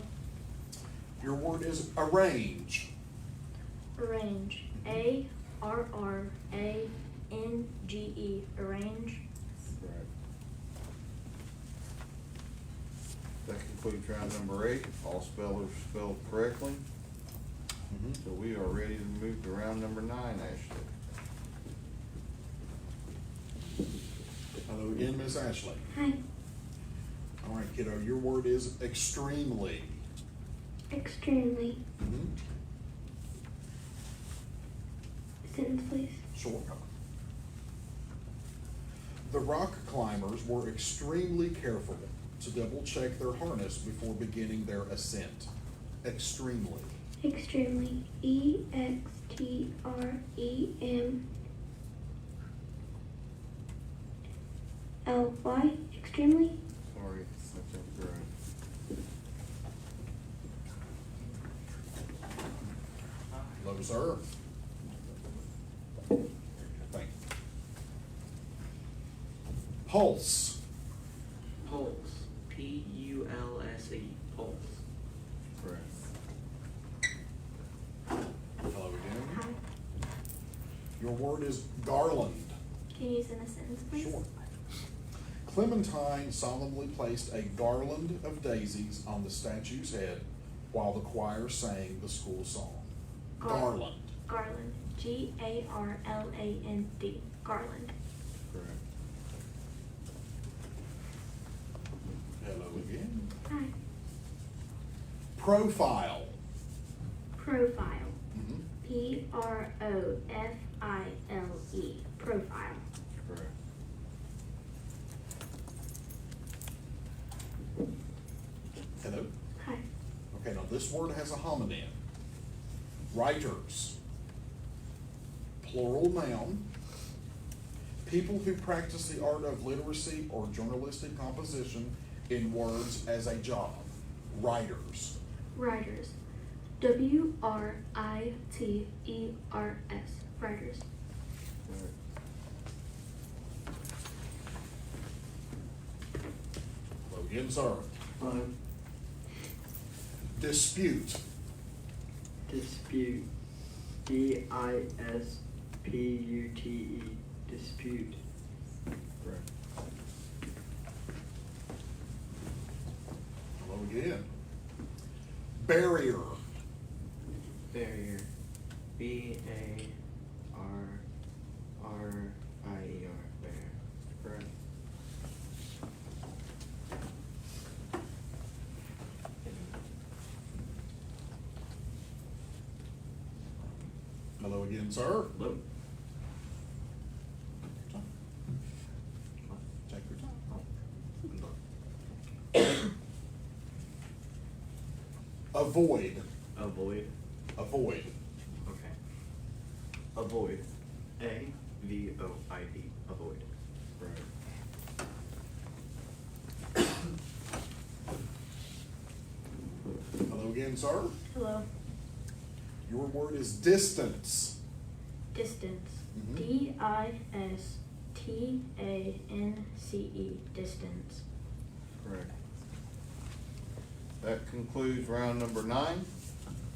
Your word is arrange. Arrange. A-R-R-A-N-G-E. Arrange. That concludes round number 8. All spellers spelled correctly. So we are ready to move to round number 9, Ashley. Hello again, Miss Ashley. Hi. All right, kiddo, your word is extremely. Extremely. Mm-hmm. Sentence, please. Sure. The rock climbers were extremely careful to double check their harness before beginning their ascent. Extremely. Extremely. E-X-T-R-E-M-L-Y. Extremely. Sorry, that's incorrect. Hello, sir. Thank you. Pulse. Pulse. P-U-L-S-E. Pulse. Correct. Hello again. Hi. Your word is garland. Can you use in a sentence, please? Sure. Clementine solemnly placed a garland of daisies on the statue's head while the choir sang the school song. Garland. Garland. G-A-R-L-A-N-D. Garland. Correct. Hello again. Hi. Profile. Profile. Mhm. P-R-O-F-I-L-E. Profile. Correct. Hello. Hi. Okay, now this word has a homonym. Writers. Plural noun. People who practice the art of literacy or journalistic composition in words as a job. Writers. Writers. W-R-I-T-E-R-S. Writers. Correct. Hello again, sir. Hello. Dispute. Dispute. D-I-S-P-U-T-E. Dispute. Correct. Hello again. Barrier. Barrier. B-A-R-R-I-E-R. Barrier. Correct. Hello again, sir. Hello. Take your time. Avoid. Avoid. Avoid. Okay. Avoid. A-V-O-I-D. Avoid. Correct. Hello again, sir. Hello. Your word is distance. Distance. Mhm. DISTANCE. Distance. Correct. That concludes round number 9.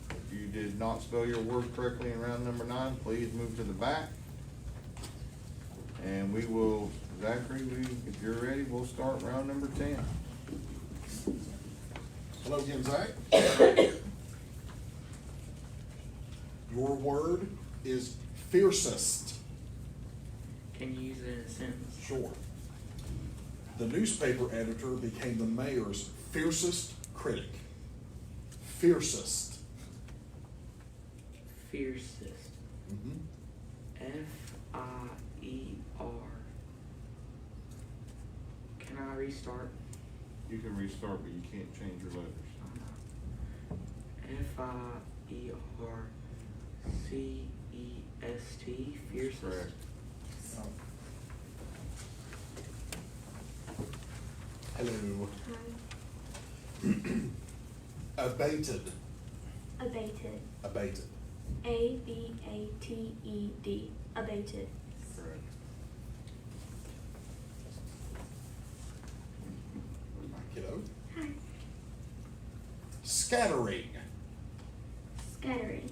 If you did not spell your word correctly in round number 9, please move to the back. And we will, Zachary, if you're ready, we'll start round number 10. Hello again, Zach. Your word is fiercest. Can you use it in a sentence? Sure. The newspaper editor became the mayor's fiercest critic. Fiercest. Fiercest. Mhm. FIER. Can I restart? You can restart, but you can't change your letters. FIERCEST. Fiercest. Correct. Hello. Hi. Abated. Abated. Abated. ABATED. Abated. Correct. My kiddo. Hi. Scattering. Scattering.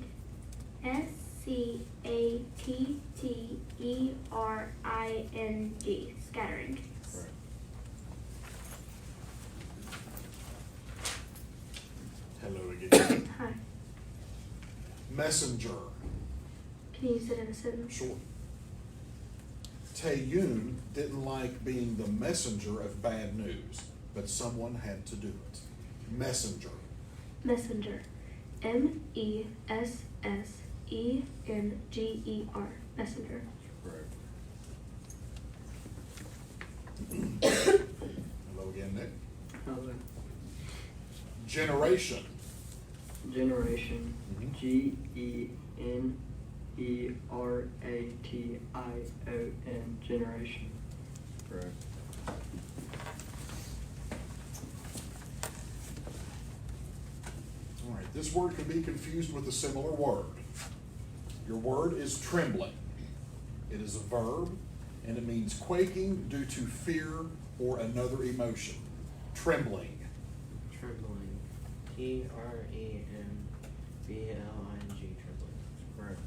SCATTERING. Scattering. Correct. Hello again. Hi. Messenger. Can you use it in a sentence? Sure. Taeyun didn't like being the messenger of bad news, but someone had to do it. Messenger. Messenger. MESSENGER. Messenger. Correct. Hello again, Nick. Hello. Generation. Generation. Mhm. GENERATION. Generation. Correct. All right, this word can be confused with a similar word. Your word is trembling. It is a verb, and it means quaking due to fear or another emotion. Trembling. Trembling. TREMBLING. Trembling. Correct.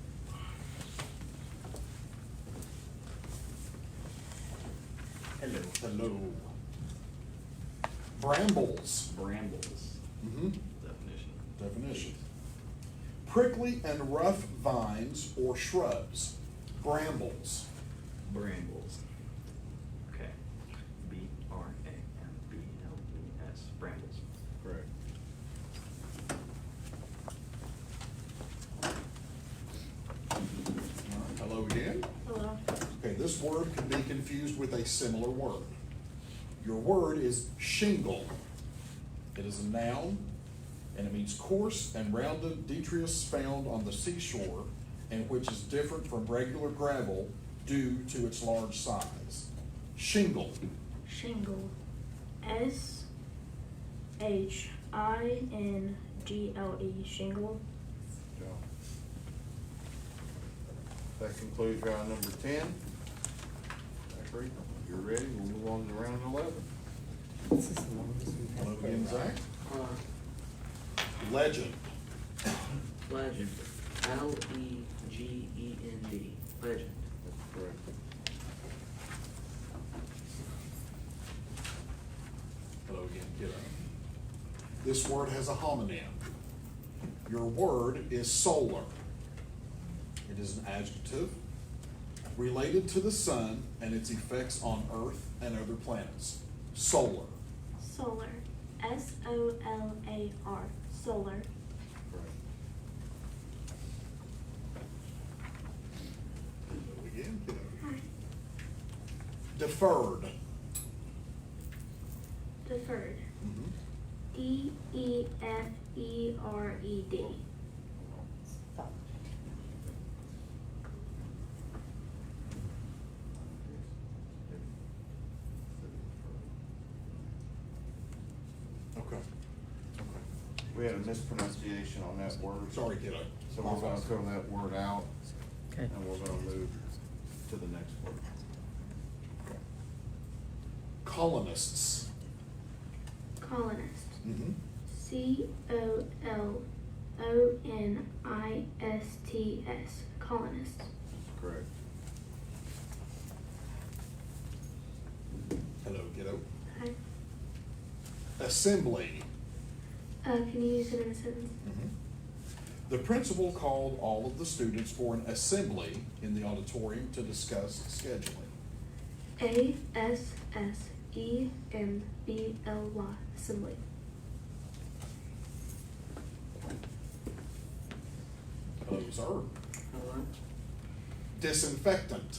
Hello. Hello. Brambles. Brambles. Mm-hmm. Definition. Definition. Prickly and rough vines or shrubs. Brambles. Brambles. Okay. BRAMBLES. Brambles. Correct. Hello again. Hello. Okay, this word can be confused with a similar word. Your word is shingle. It is a noun, and it means coarse and rounded detritus found on the seashore, and which is different from regular gravel due to its large size. Shingle. Shingle. SHINGLE. Shingle. Joe. That concludes round number 10. Zachary, if you're ready, we'll move on to round 11. This is the longest we've had. Hello again, Zach. Uh, Legend. Legend. LEGEND. Legend. That's correct. Hello again, kiddo. This word has a homonym. Your word is solar. It is an adjective related to the sun and its effects on Earth and other planets. Solar. Solar. SOLAR. Solar. Correct. Hello again, kiddo. Hi. Deferred. Deferred. Mhm. DEFERED. Stop. Okay. Okay. We had a mispronunciation on that word. Sorry, kiddo. So we're gonna throw that word out, Okay. and we're gonna move to the next word. Colonists. Colonist. Mm-hmm. Colonists. Colonist. Correct. Hello, kiddo. Hi. Assembly. Can you use it in a sentence? Mm-hmm. The principal called all of the students for an assembly in the auditorium to discuss scheduling. Assembly. Assembly. Hello, sir. Hello? Disinfectant.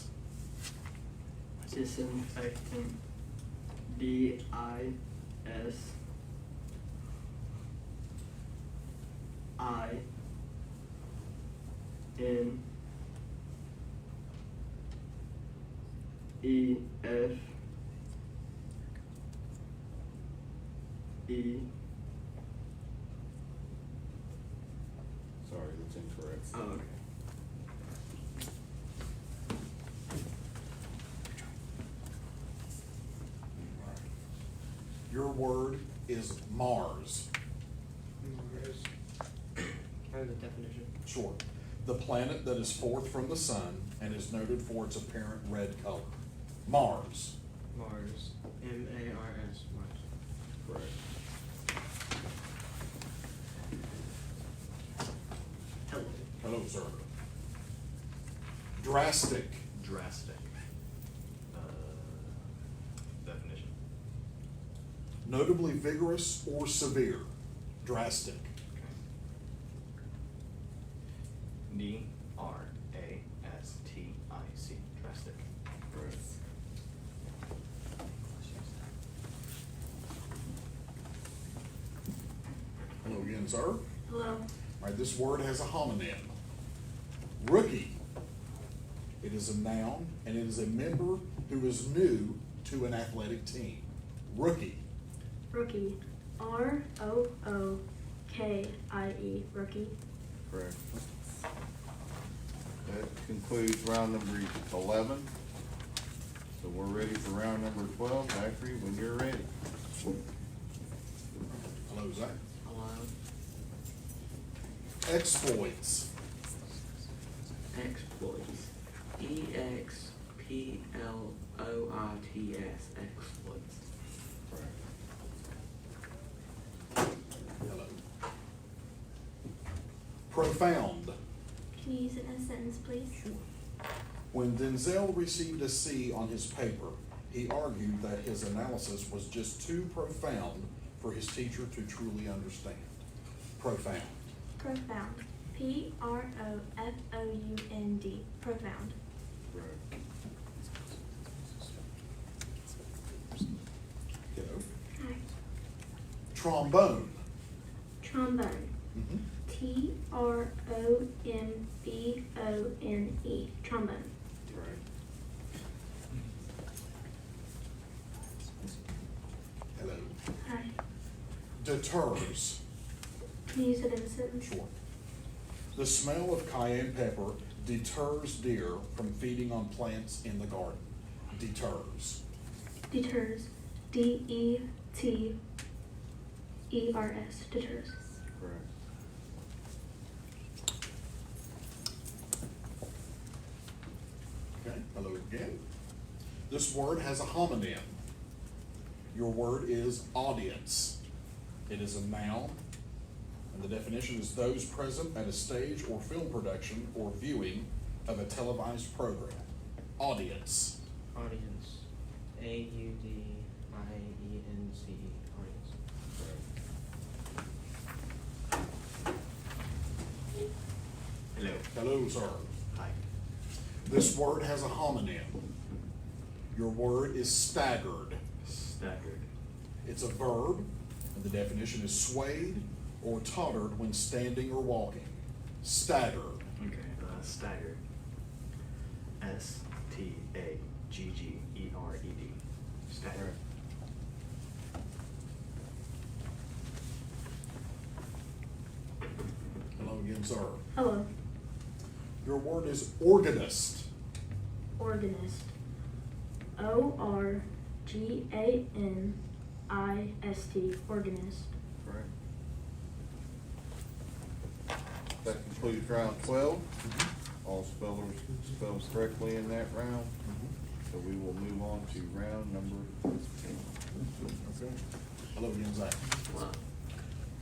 Disinfectant. DIS. I. N. E. F. E. Sorry, that's incorrect. Oh, okay. Your word is Mars. Can I have the definition? Sure. The planet that is fourth from the sun and is noted for its apparent red color. Mars. Mars. M-A-R-S. Mars. Correct. Hello. Hello, sir. Drastic. Drastic. Definition. Notably vigorous or severe. Drastic. D-R-A-S-T-I-C. Drastic. Correct. Hello again, sir. Hello. All right, this word has a homonym. Rookie. It is a noun, and it is a member who is new to an athletic team. Rookie. Rookie. R-O-O-K-I-E. Rookie. Correct. That concludes round number 11. So we're ready for round number 12. Zachary, when you're ready. Hello, Zach. Hello. Exploits. Exploits. E-X-P-L-O-I-T-S. Exploits. Hello. Profound. Can you use it in a sentence, please? When Denzel received a C on his paper, he argued that his analysis was just too profound for his teacher to truly understand. Profound. Profound. P-R-O-F-O-U-N-D. Profound. Correct. Kiddo. Hi. Trombone. Trombone. Mhm. T-R-O-M-B-O-N-E. Trombone. Right. Hello. Hi. Deters. Can you use it in a sentence? Sure. The smell of cayenne pepper deters deer from feeding on plants in the garden. Deters. Deters. D-E-T-E-R-S. Deters. Correct. Okay, hello again. This word has a homonym. Your word is audience. It is a noun, and the definition is those present at a stage or film production or viewing of a televised program. Audience. Audience. A-U-D-I-E-N-C-E. Audience. Hello. Hello, sir. Hi. This word has a homonym. Your word is staggered. Staggered. It's a verb, and the definition is swayed or tottered when standing or walking. Staggered. Okay. Staggered. S-T-A-G-G-E-R-E-D. Staggered. Zer. Hello. Your word is organist. Organist. ORGANIST. Organist. Correct. That concludes round 12. All spellers spelled correctly in that round. So we will move on to round number 15. Okay. Hello again, Zach.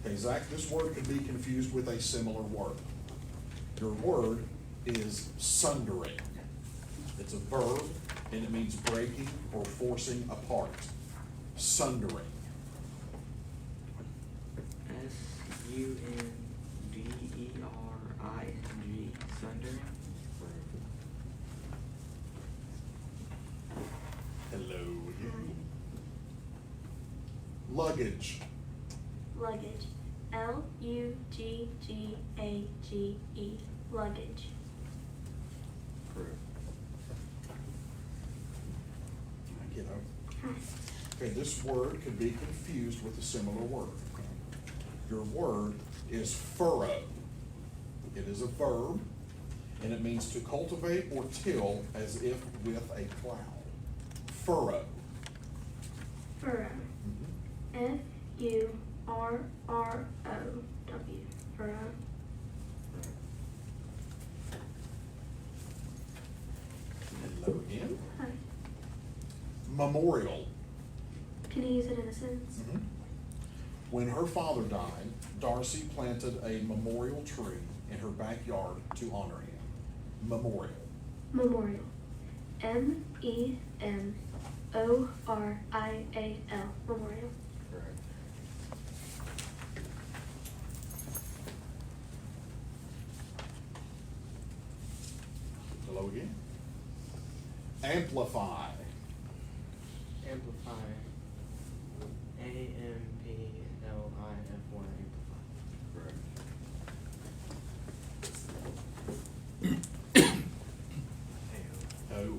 Okay, Zach, this word could be confused with a similar word. Your word is sundering. It's a verb, and it means breaking or forcing apart. Sundering. SUNDERING. Sundering. Hello again. Luggage. Luggage. LUGGAGE. Luggage. Correct. Get over. Hi. Okay, this word could be confused with a similar word. Your word is furrow. It is a verb, and it means to cultivate or till as if with a plow. Furrow. Furrow. FURROW. Furrow. Hello again. Hi. Memorial. Can you use it in a sentence? When her father died, Darcy planted a memorial tree in her backyard to honor him. Memorial. Memorial. MEMORIAL. Memorial. Correct. Hello again. Amplify. Amplify. AMPLIFY. Amplify. Correct. Oh.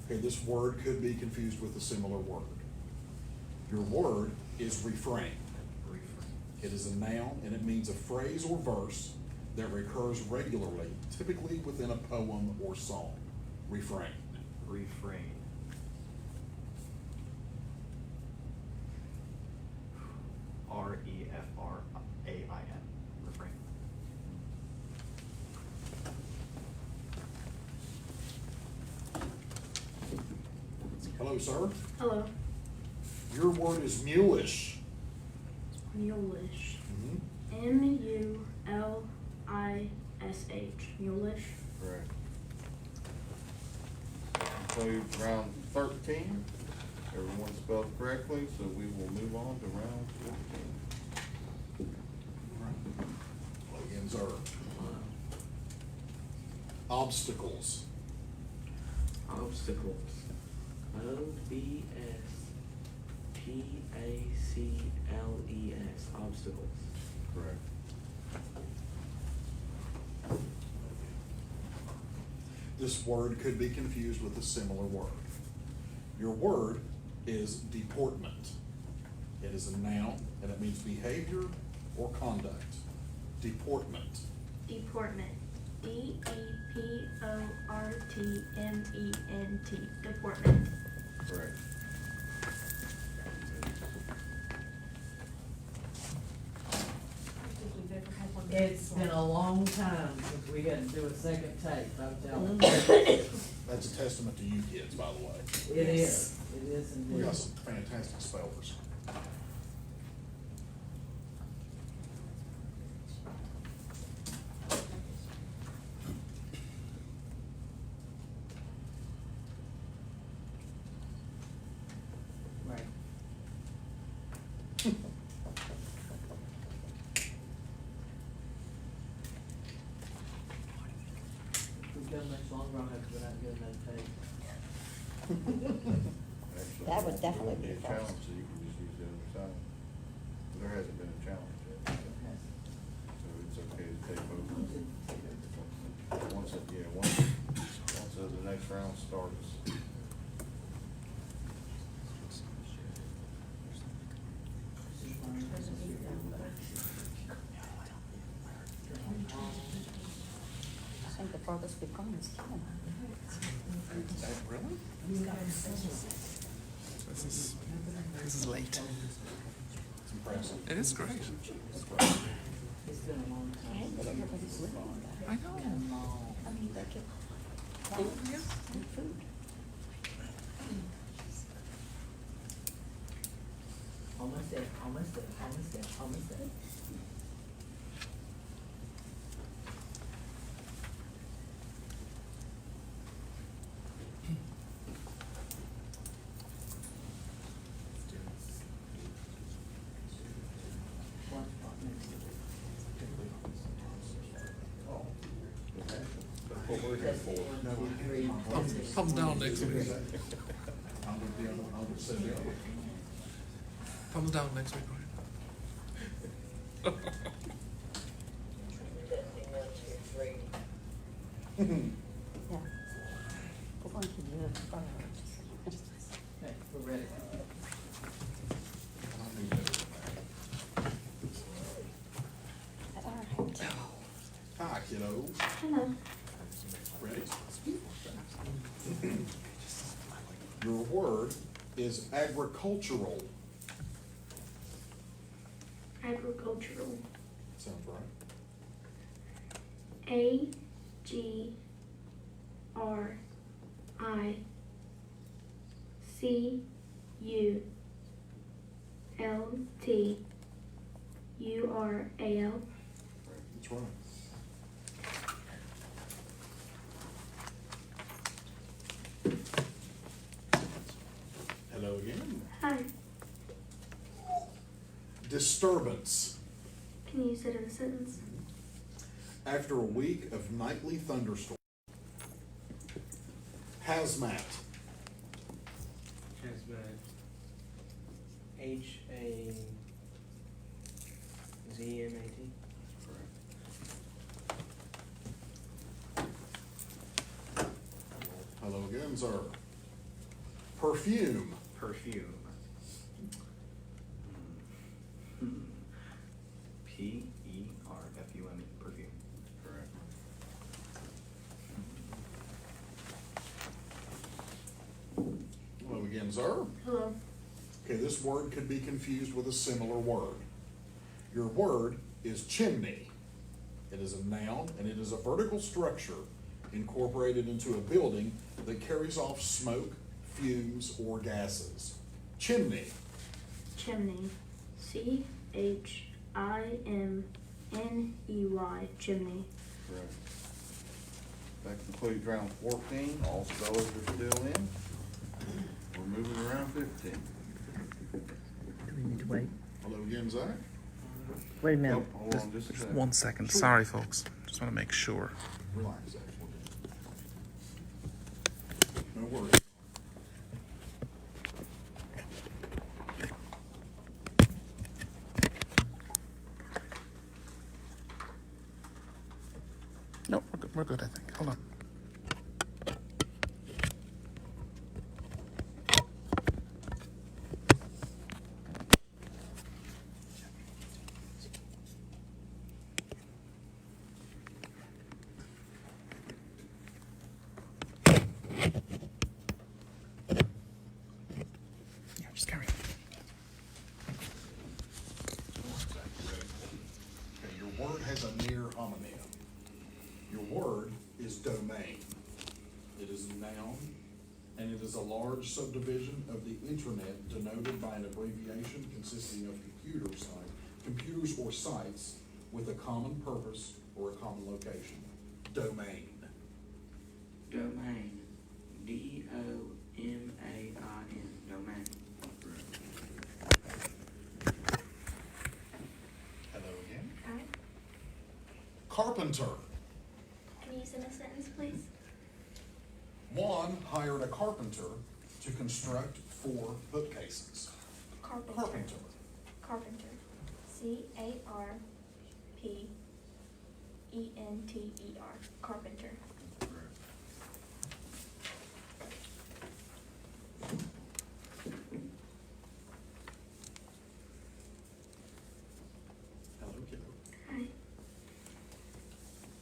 Okay, this word could be confused with a similar word. Your word is refrain. It is a noun, and it means a phrase or verse that recurs regularly, typically within a poem or song. Refrain. Refrain. REFRAIN. Refrain. Hello, sir. Hello. Your word is mulish. Mulish. Mhm. MULISH. Mulish. Correct. Concludes round 13. Everyone spelled correctly, so we will move on to round 14. Hello again, sir. Obstacles. Obstacles. OBSTACLES. Obstacles. Correct. This word could be confused with a similar word. Your word is deportment. It is a noun, and it means behavior or conduct. Deportment. Deportment. DEPORTMENT. Deportment. Correct. It's been a long time since we had to do a second tape, I'm telling That's a testament to you kids, by the way. you. It is We indeed. got some fantastic spellers. Right. We've done much longer on it without doing that tape. Actually, That would it definitely won't be a first. challenge, so you can just use the other side. There hasn't been a challenge yet, so it's okay to take over. Once the next round starts. farthest we've gone is Canada. Really? This is late. It's impressive. It is great. It's been a long time. But everybody's living on that. I know. I mean, they get and food. Almost there, almost there, almost there, almost there. One spot next to That's what we're here for. Thumbs down next week. I'm gonna be on the, I'm gonna send it. Thumbs down next week. Yeah. We're going to do it first. Okay, we're ready. All right. Hi, kiddo. Hello. Ready? Your word is agricultural. Agricultural. Sounds right. Agricultural. That's right. Hello again. Hi. Disturbance. Can you use it in a sentence? After a week of nightly thunderstorms. Hazmat. Hazmat. Hazmat. Hello again, sir. Perfume. Perfume. Perfume. Perfume. Correct. Hello again, sir. Hello. Okay, this word could be confused with a similar word. Your word is chimney. It is a noun, and it is a vertical structure incorporated into a building that carries off smoke, fumes, or gases. Chimney. Chimney. CHIMNEY. Chimney. Correct. That concludes round 14. All spellers are still in. We're moving to round 15. Do we need to wait? Hello again, Zach. Wait a minute. Nope, hold on just a second. 1 second. Sorry, folks. Just want to make sure. Relax, Zach. No worries. Nope, we're good, I think. Hold on. Yeah, just carry on. Okay, your word has a near homonym. Your word is domain. It is a noun, and it is a large subdivision of the intranet denoted by an abbreviation consisting of computers or sites with a common purpose or a common location. Domain. Domain. DOMAIN. Domain. Hello again. Hi. Carpenter. Can you use it in a sentence, please? One hired a carpenter to construct 4 bookcases. Carpenter. Carpenter. Carpenter. CARPENTER. Carpenter. Hello, kiddo. Hi.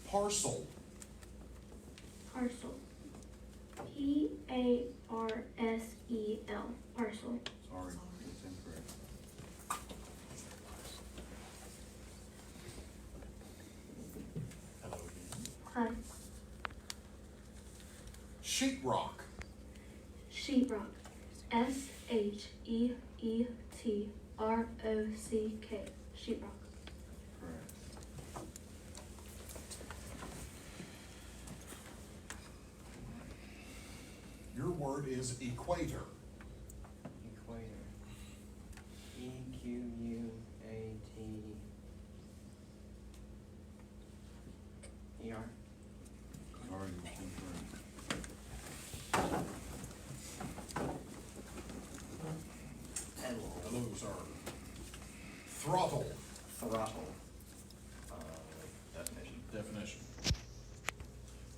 Parcel. Parcel. Parsel. Parcel. Sorry, it's incorrect. Hello again. Hi. Sheetrock. Sheetrock. Sheetrock. Sheetrock. Correct. Your word is equator. Equator. EQUATER. Sorry, it's incorrect. Hello, sir. Throttle. Throttle. Definition. Definition.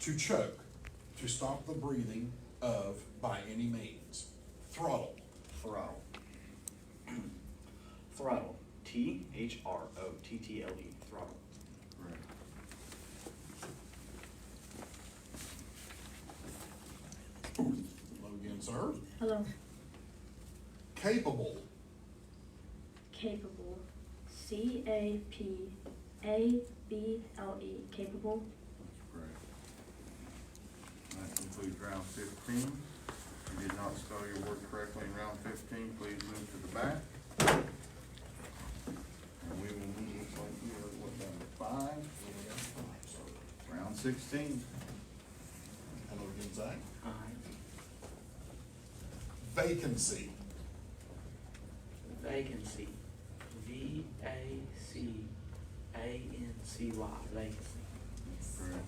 To choke, to stop the breathing of by any means. Throttle. Throttle. Throttle. THROTTLE. Throttle. Correct. Hello again, sir. Hello. Capable. Capable. CAPABLE. Capable. Correct. That concludes round 15. If you did not spell your word correctly in round 15, please move to the back. And we will move, looks like we are, what, down to 5? Round 16. Hello again, Zach. Hi. Vacancy. Vacancy. VACANCY. Vacancy. Correct.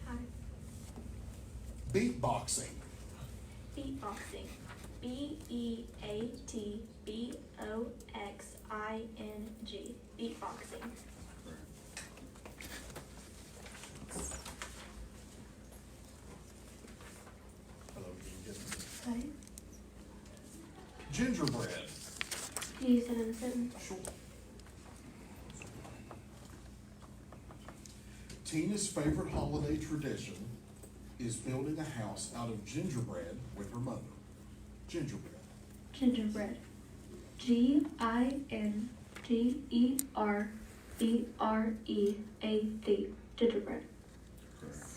Hi. Beatboxing. Beatboxing. BEATBOXING. Beatboxing. Correct. Hello again, Gibson. Hi. Gingerbread. Can you use that in a sentence? Sure. Tina's favorite holiday tradition is building a house out of gingerbread with her mother. Gingerbread. Gingerbread. GINGERBREAD. Gingerbread. Correct.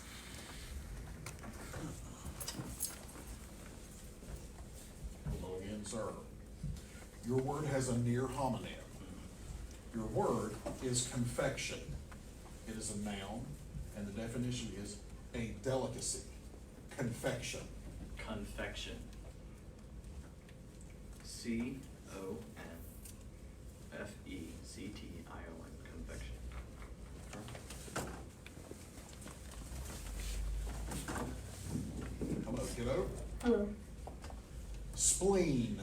Hello again, sir. Your word has a near homonym. Your word is confection. It is a noun, and the definition is a delicacy. Confection. Confection. CONFECTION. Confection. Hello, kiddo. Hello. Spleen.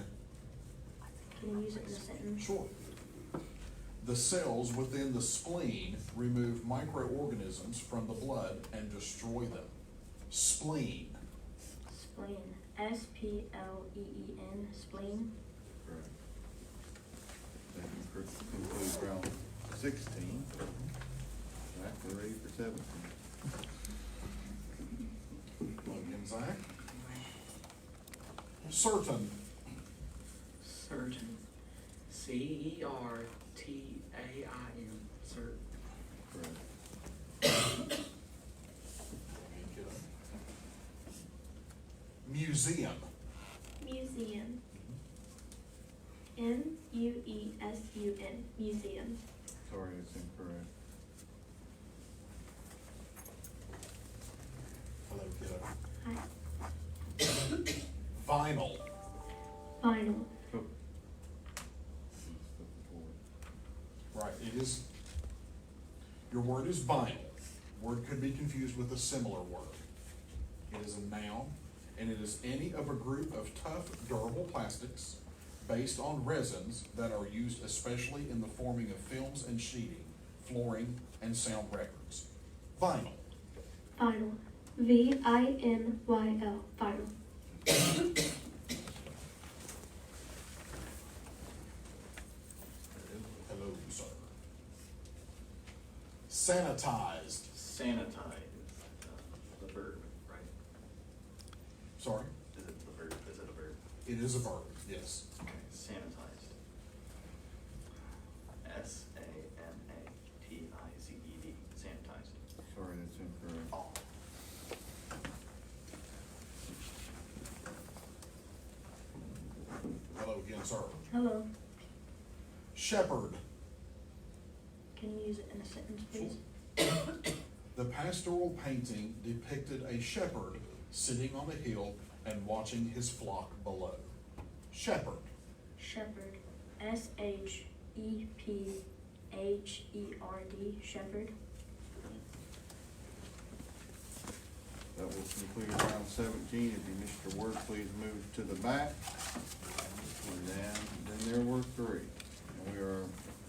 Can you use it in a sentence? Sure. The cells within the spleen remove microorganisms from the blood and destroy them. Spleen. Spleen. SPLEEN. Spleen. Correct. That concludes round 16. Back, we're ready for 17. Hello again, Zach. Certain. Certain. CERTAIN. Certain. Correct. Museum. Museum. MUESUM. Museum. Sorry, it's incorrect. Hello, kiddo. Hi. Vinyl. Vinyl. Right, it is, your word is vinyl. Word could be confused with a similar word. It is a noun, and it is any of a group of tough, durable plastics based on resins that are used especially in the forming of films and sheeting, flooring, and sound records. Vinyl. Vinyl. VINYL. Vinyl. Hello, sir. Sanitized. Sanitize, the verb, right? Sorry? Is it the verb, is it a verb? It is a verb, yes. Okay, sanitized. S-A-N-A-T-I-Z-E-D, sanitized. Sorry, that's incorrect. Oh. Hello again, sir. Hello. Shepherd. Can you use it in a sentence, please? The pastoral painting depicted a shepherd sitting on a hill and watching his flock below. Shepherd. Shepherd. S-H-E-P-H-E-R-D. Shepherd. That will conclude round 17. If you missed your word, please move to the back. And then there were 3. And we are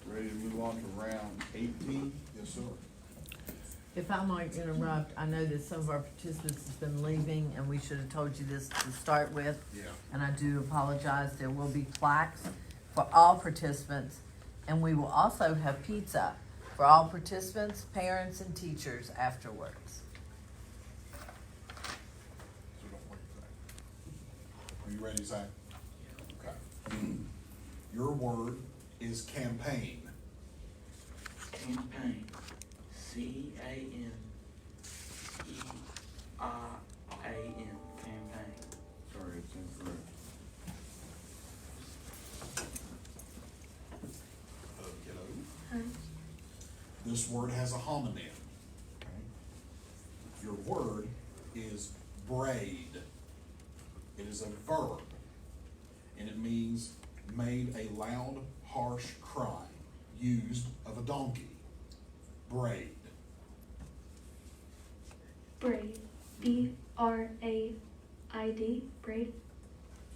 ready to move on to round 18. Yes, sir. If I might interrupt, I know that some of our participants have been leaving, and we should have told you this to start with. Yeah. And I do apologize. There will be plaques for all participants, and we will also have pizza for all participants, parents, and teachers afterwards. So don't worry, Zach. Are you ready, Zach? Okay. Your word is campaign. Campaign. C-A-M-E-I-A-N. Campaign. Sorry, it's incorrect. Kiddo. Hi. This word has a homonym. Okay? Your word is braid. It is a verb, and it means made a loud, harsh cry, used of a donkey. Braid. Braid. B-R-A-I-D. Braid.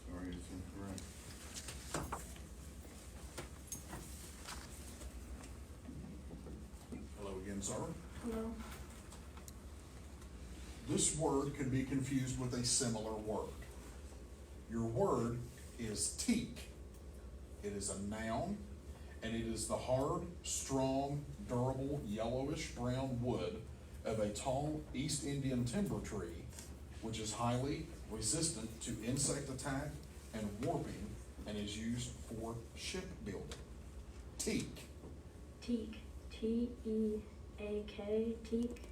Sorry, it's incorrect. Hello again, sir. Hello. This word could be confused with a similar word. Your word is teak. It is a noun, and it is the hard, strong, durable, yellowish brown wood of a tall East Indian timber tree, which is highly resistant to insect attack and warping, and is used for shipbuilding. Teak. Teak. T-E-A-K. Teak.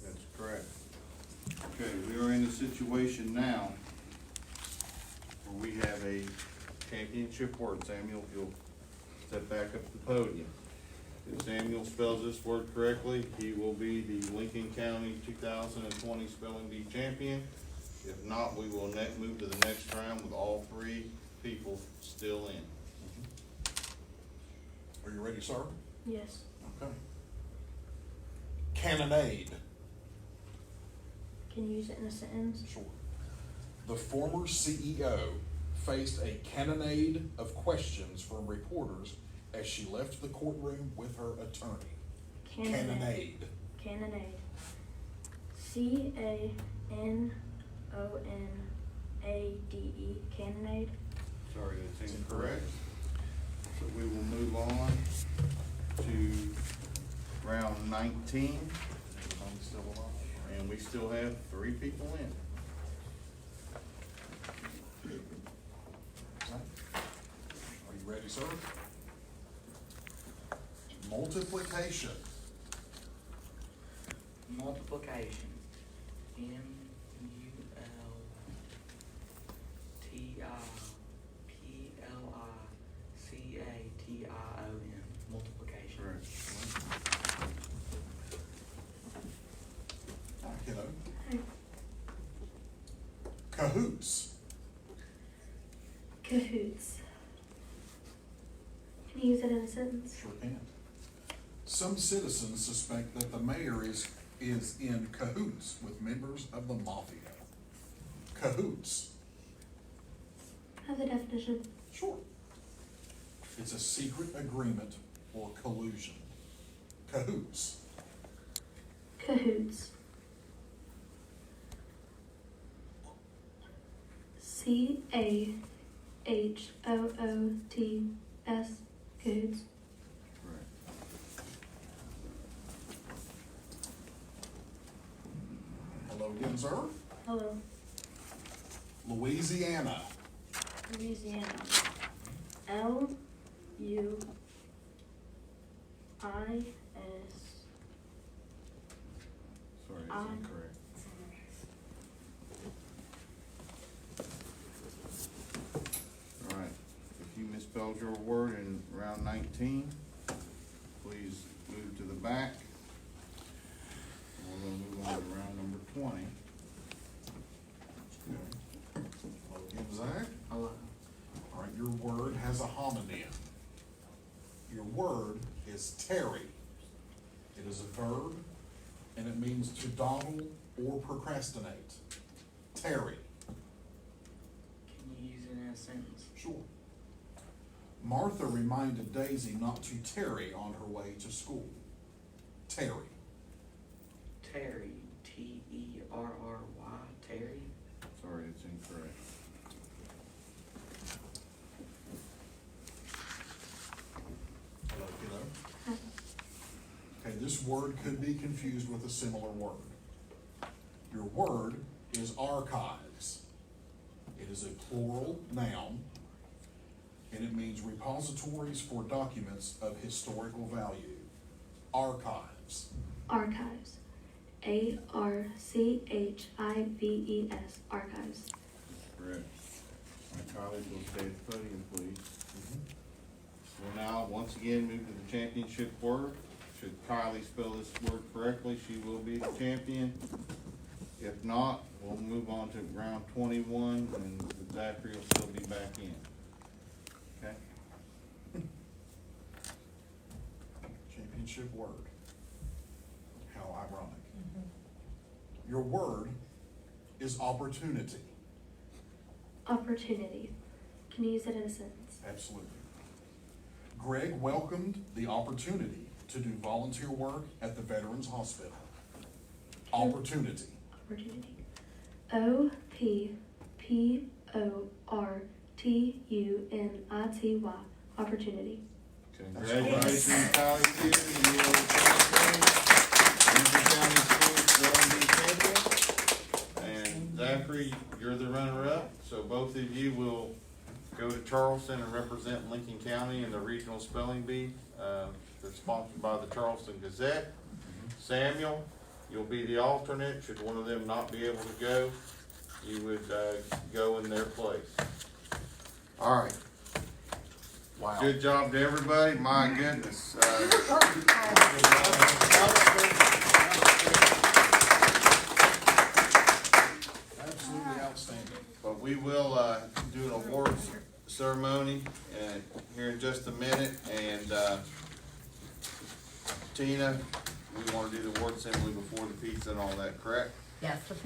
That's correct. Okay, we are in a situation now where we have a championship word. Samuel, if you'll step back up to the podium. If Samuel spells this word correctly, he will be the Lincoln County 2020 Spelling Bee champion. If not, we will move to the next round with all 3 people still in. Are you ready, sir? Yes. Okay. Cannonade. Can you use it in a sentence? Sure. The former CEO faced a cannonade of questions from reporters as she left the courtroom with her attorney. Cannonade. Cannonade. C-A-N-O-N-A-D-E. Cannonade. Sorry, that's incorrect. So we will move on to round 19. I'm still alive. And we still have 3 people in. Are you ready, sir? Multiplication. Multiplication. M-U-L-T-I-P-L-I-C-A-T-I-O-N. Multiplication. Correct. Kiddo. Cahoots. Cahoots. Can you use it in a sentence? Sure can. Some citizens suspect that the mayor is in cahoots with members of the mafia. Cahoots. Have the definition. Sure. It's a secret agreement or collusion. Cahoots. Cahoots. C-A-H-O-O-T-S. Cahoots. Correct. sir. Hello, Louisiana. Louisiana. L-U-I-S. Sorry, it's I- incorrect. All right, if you misspelled your word in round 19, please move to the back. We're gonna move on to round number 20. Hello again, Zach. Hello. All right, your word has a homonym. Your word is tarry. It is a verb, and it means to dawdle or procrastinate. Tarry. Can you use it in a sentence? Sure. Martha reminded Daisy not to tarry on her way to school. Tarry. Terry, T-E-R-R-Y, Terry. Sorry, it's incorrect. Hello, kiddo. Okay, this word could be confused with a similar word. Your word is archives. It is a plural noun, and it means repositories for documents of historical value. Archives. Archives. A-R-C-H-I-V-E-S. Archives. Correct. My colleagues will stay at the podium, please. We'll now, once again, move to the championship word. Should Kylie spell this word correctly, she will be the champion. If not, we'll move on to round 21, and Zachary will still be back in. Okay? Championship word. How ironic. Your word is opportunity. Opportunity. Can you use it in a sentence? Absolutely. Greg welcomed the opportunity to do volunteer work at the Veterans Hospital. Opportunity. Opportunity. O-P-P-O-R-T-U-N-I-T-Y. Opportunity. Congratulations, Kylie Peter, you are the champion. Lincoln County Schools Spelling Bee champion. And Zachary, you're the runner-up, so both of you will go to Charleston and represent Lincoln County in the regional spelling bee, that's sponsored by the Charleston Gazette. Samuel, you'll be the alternate, should one of them not be able to go, you would, go in their place. All right. Wow. Good job to everybody, my goodness. Absolutely outstanding. But we will, do an awards ceremony, here in just a minute, and, Tina, we wanna do the award ceremony before the pizza and all that, correct? Yes, the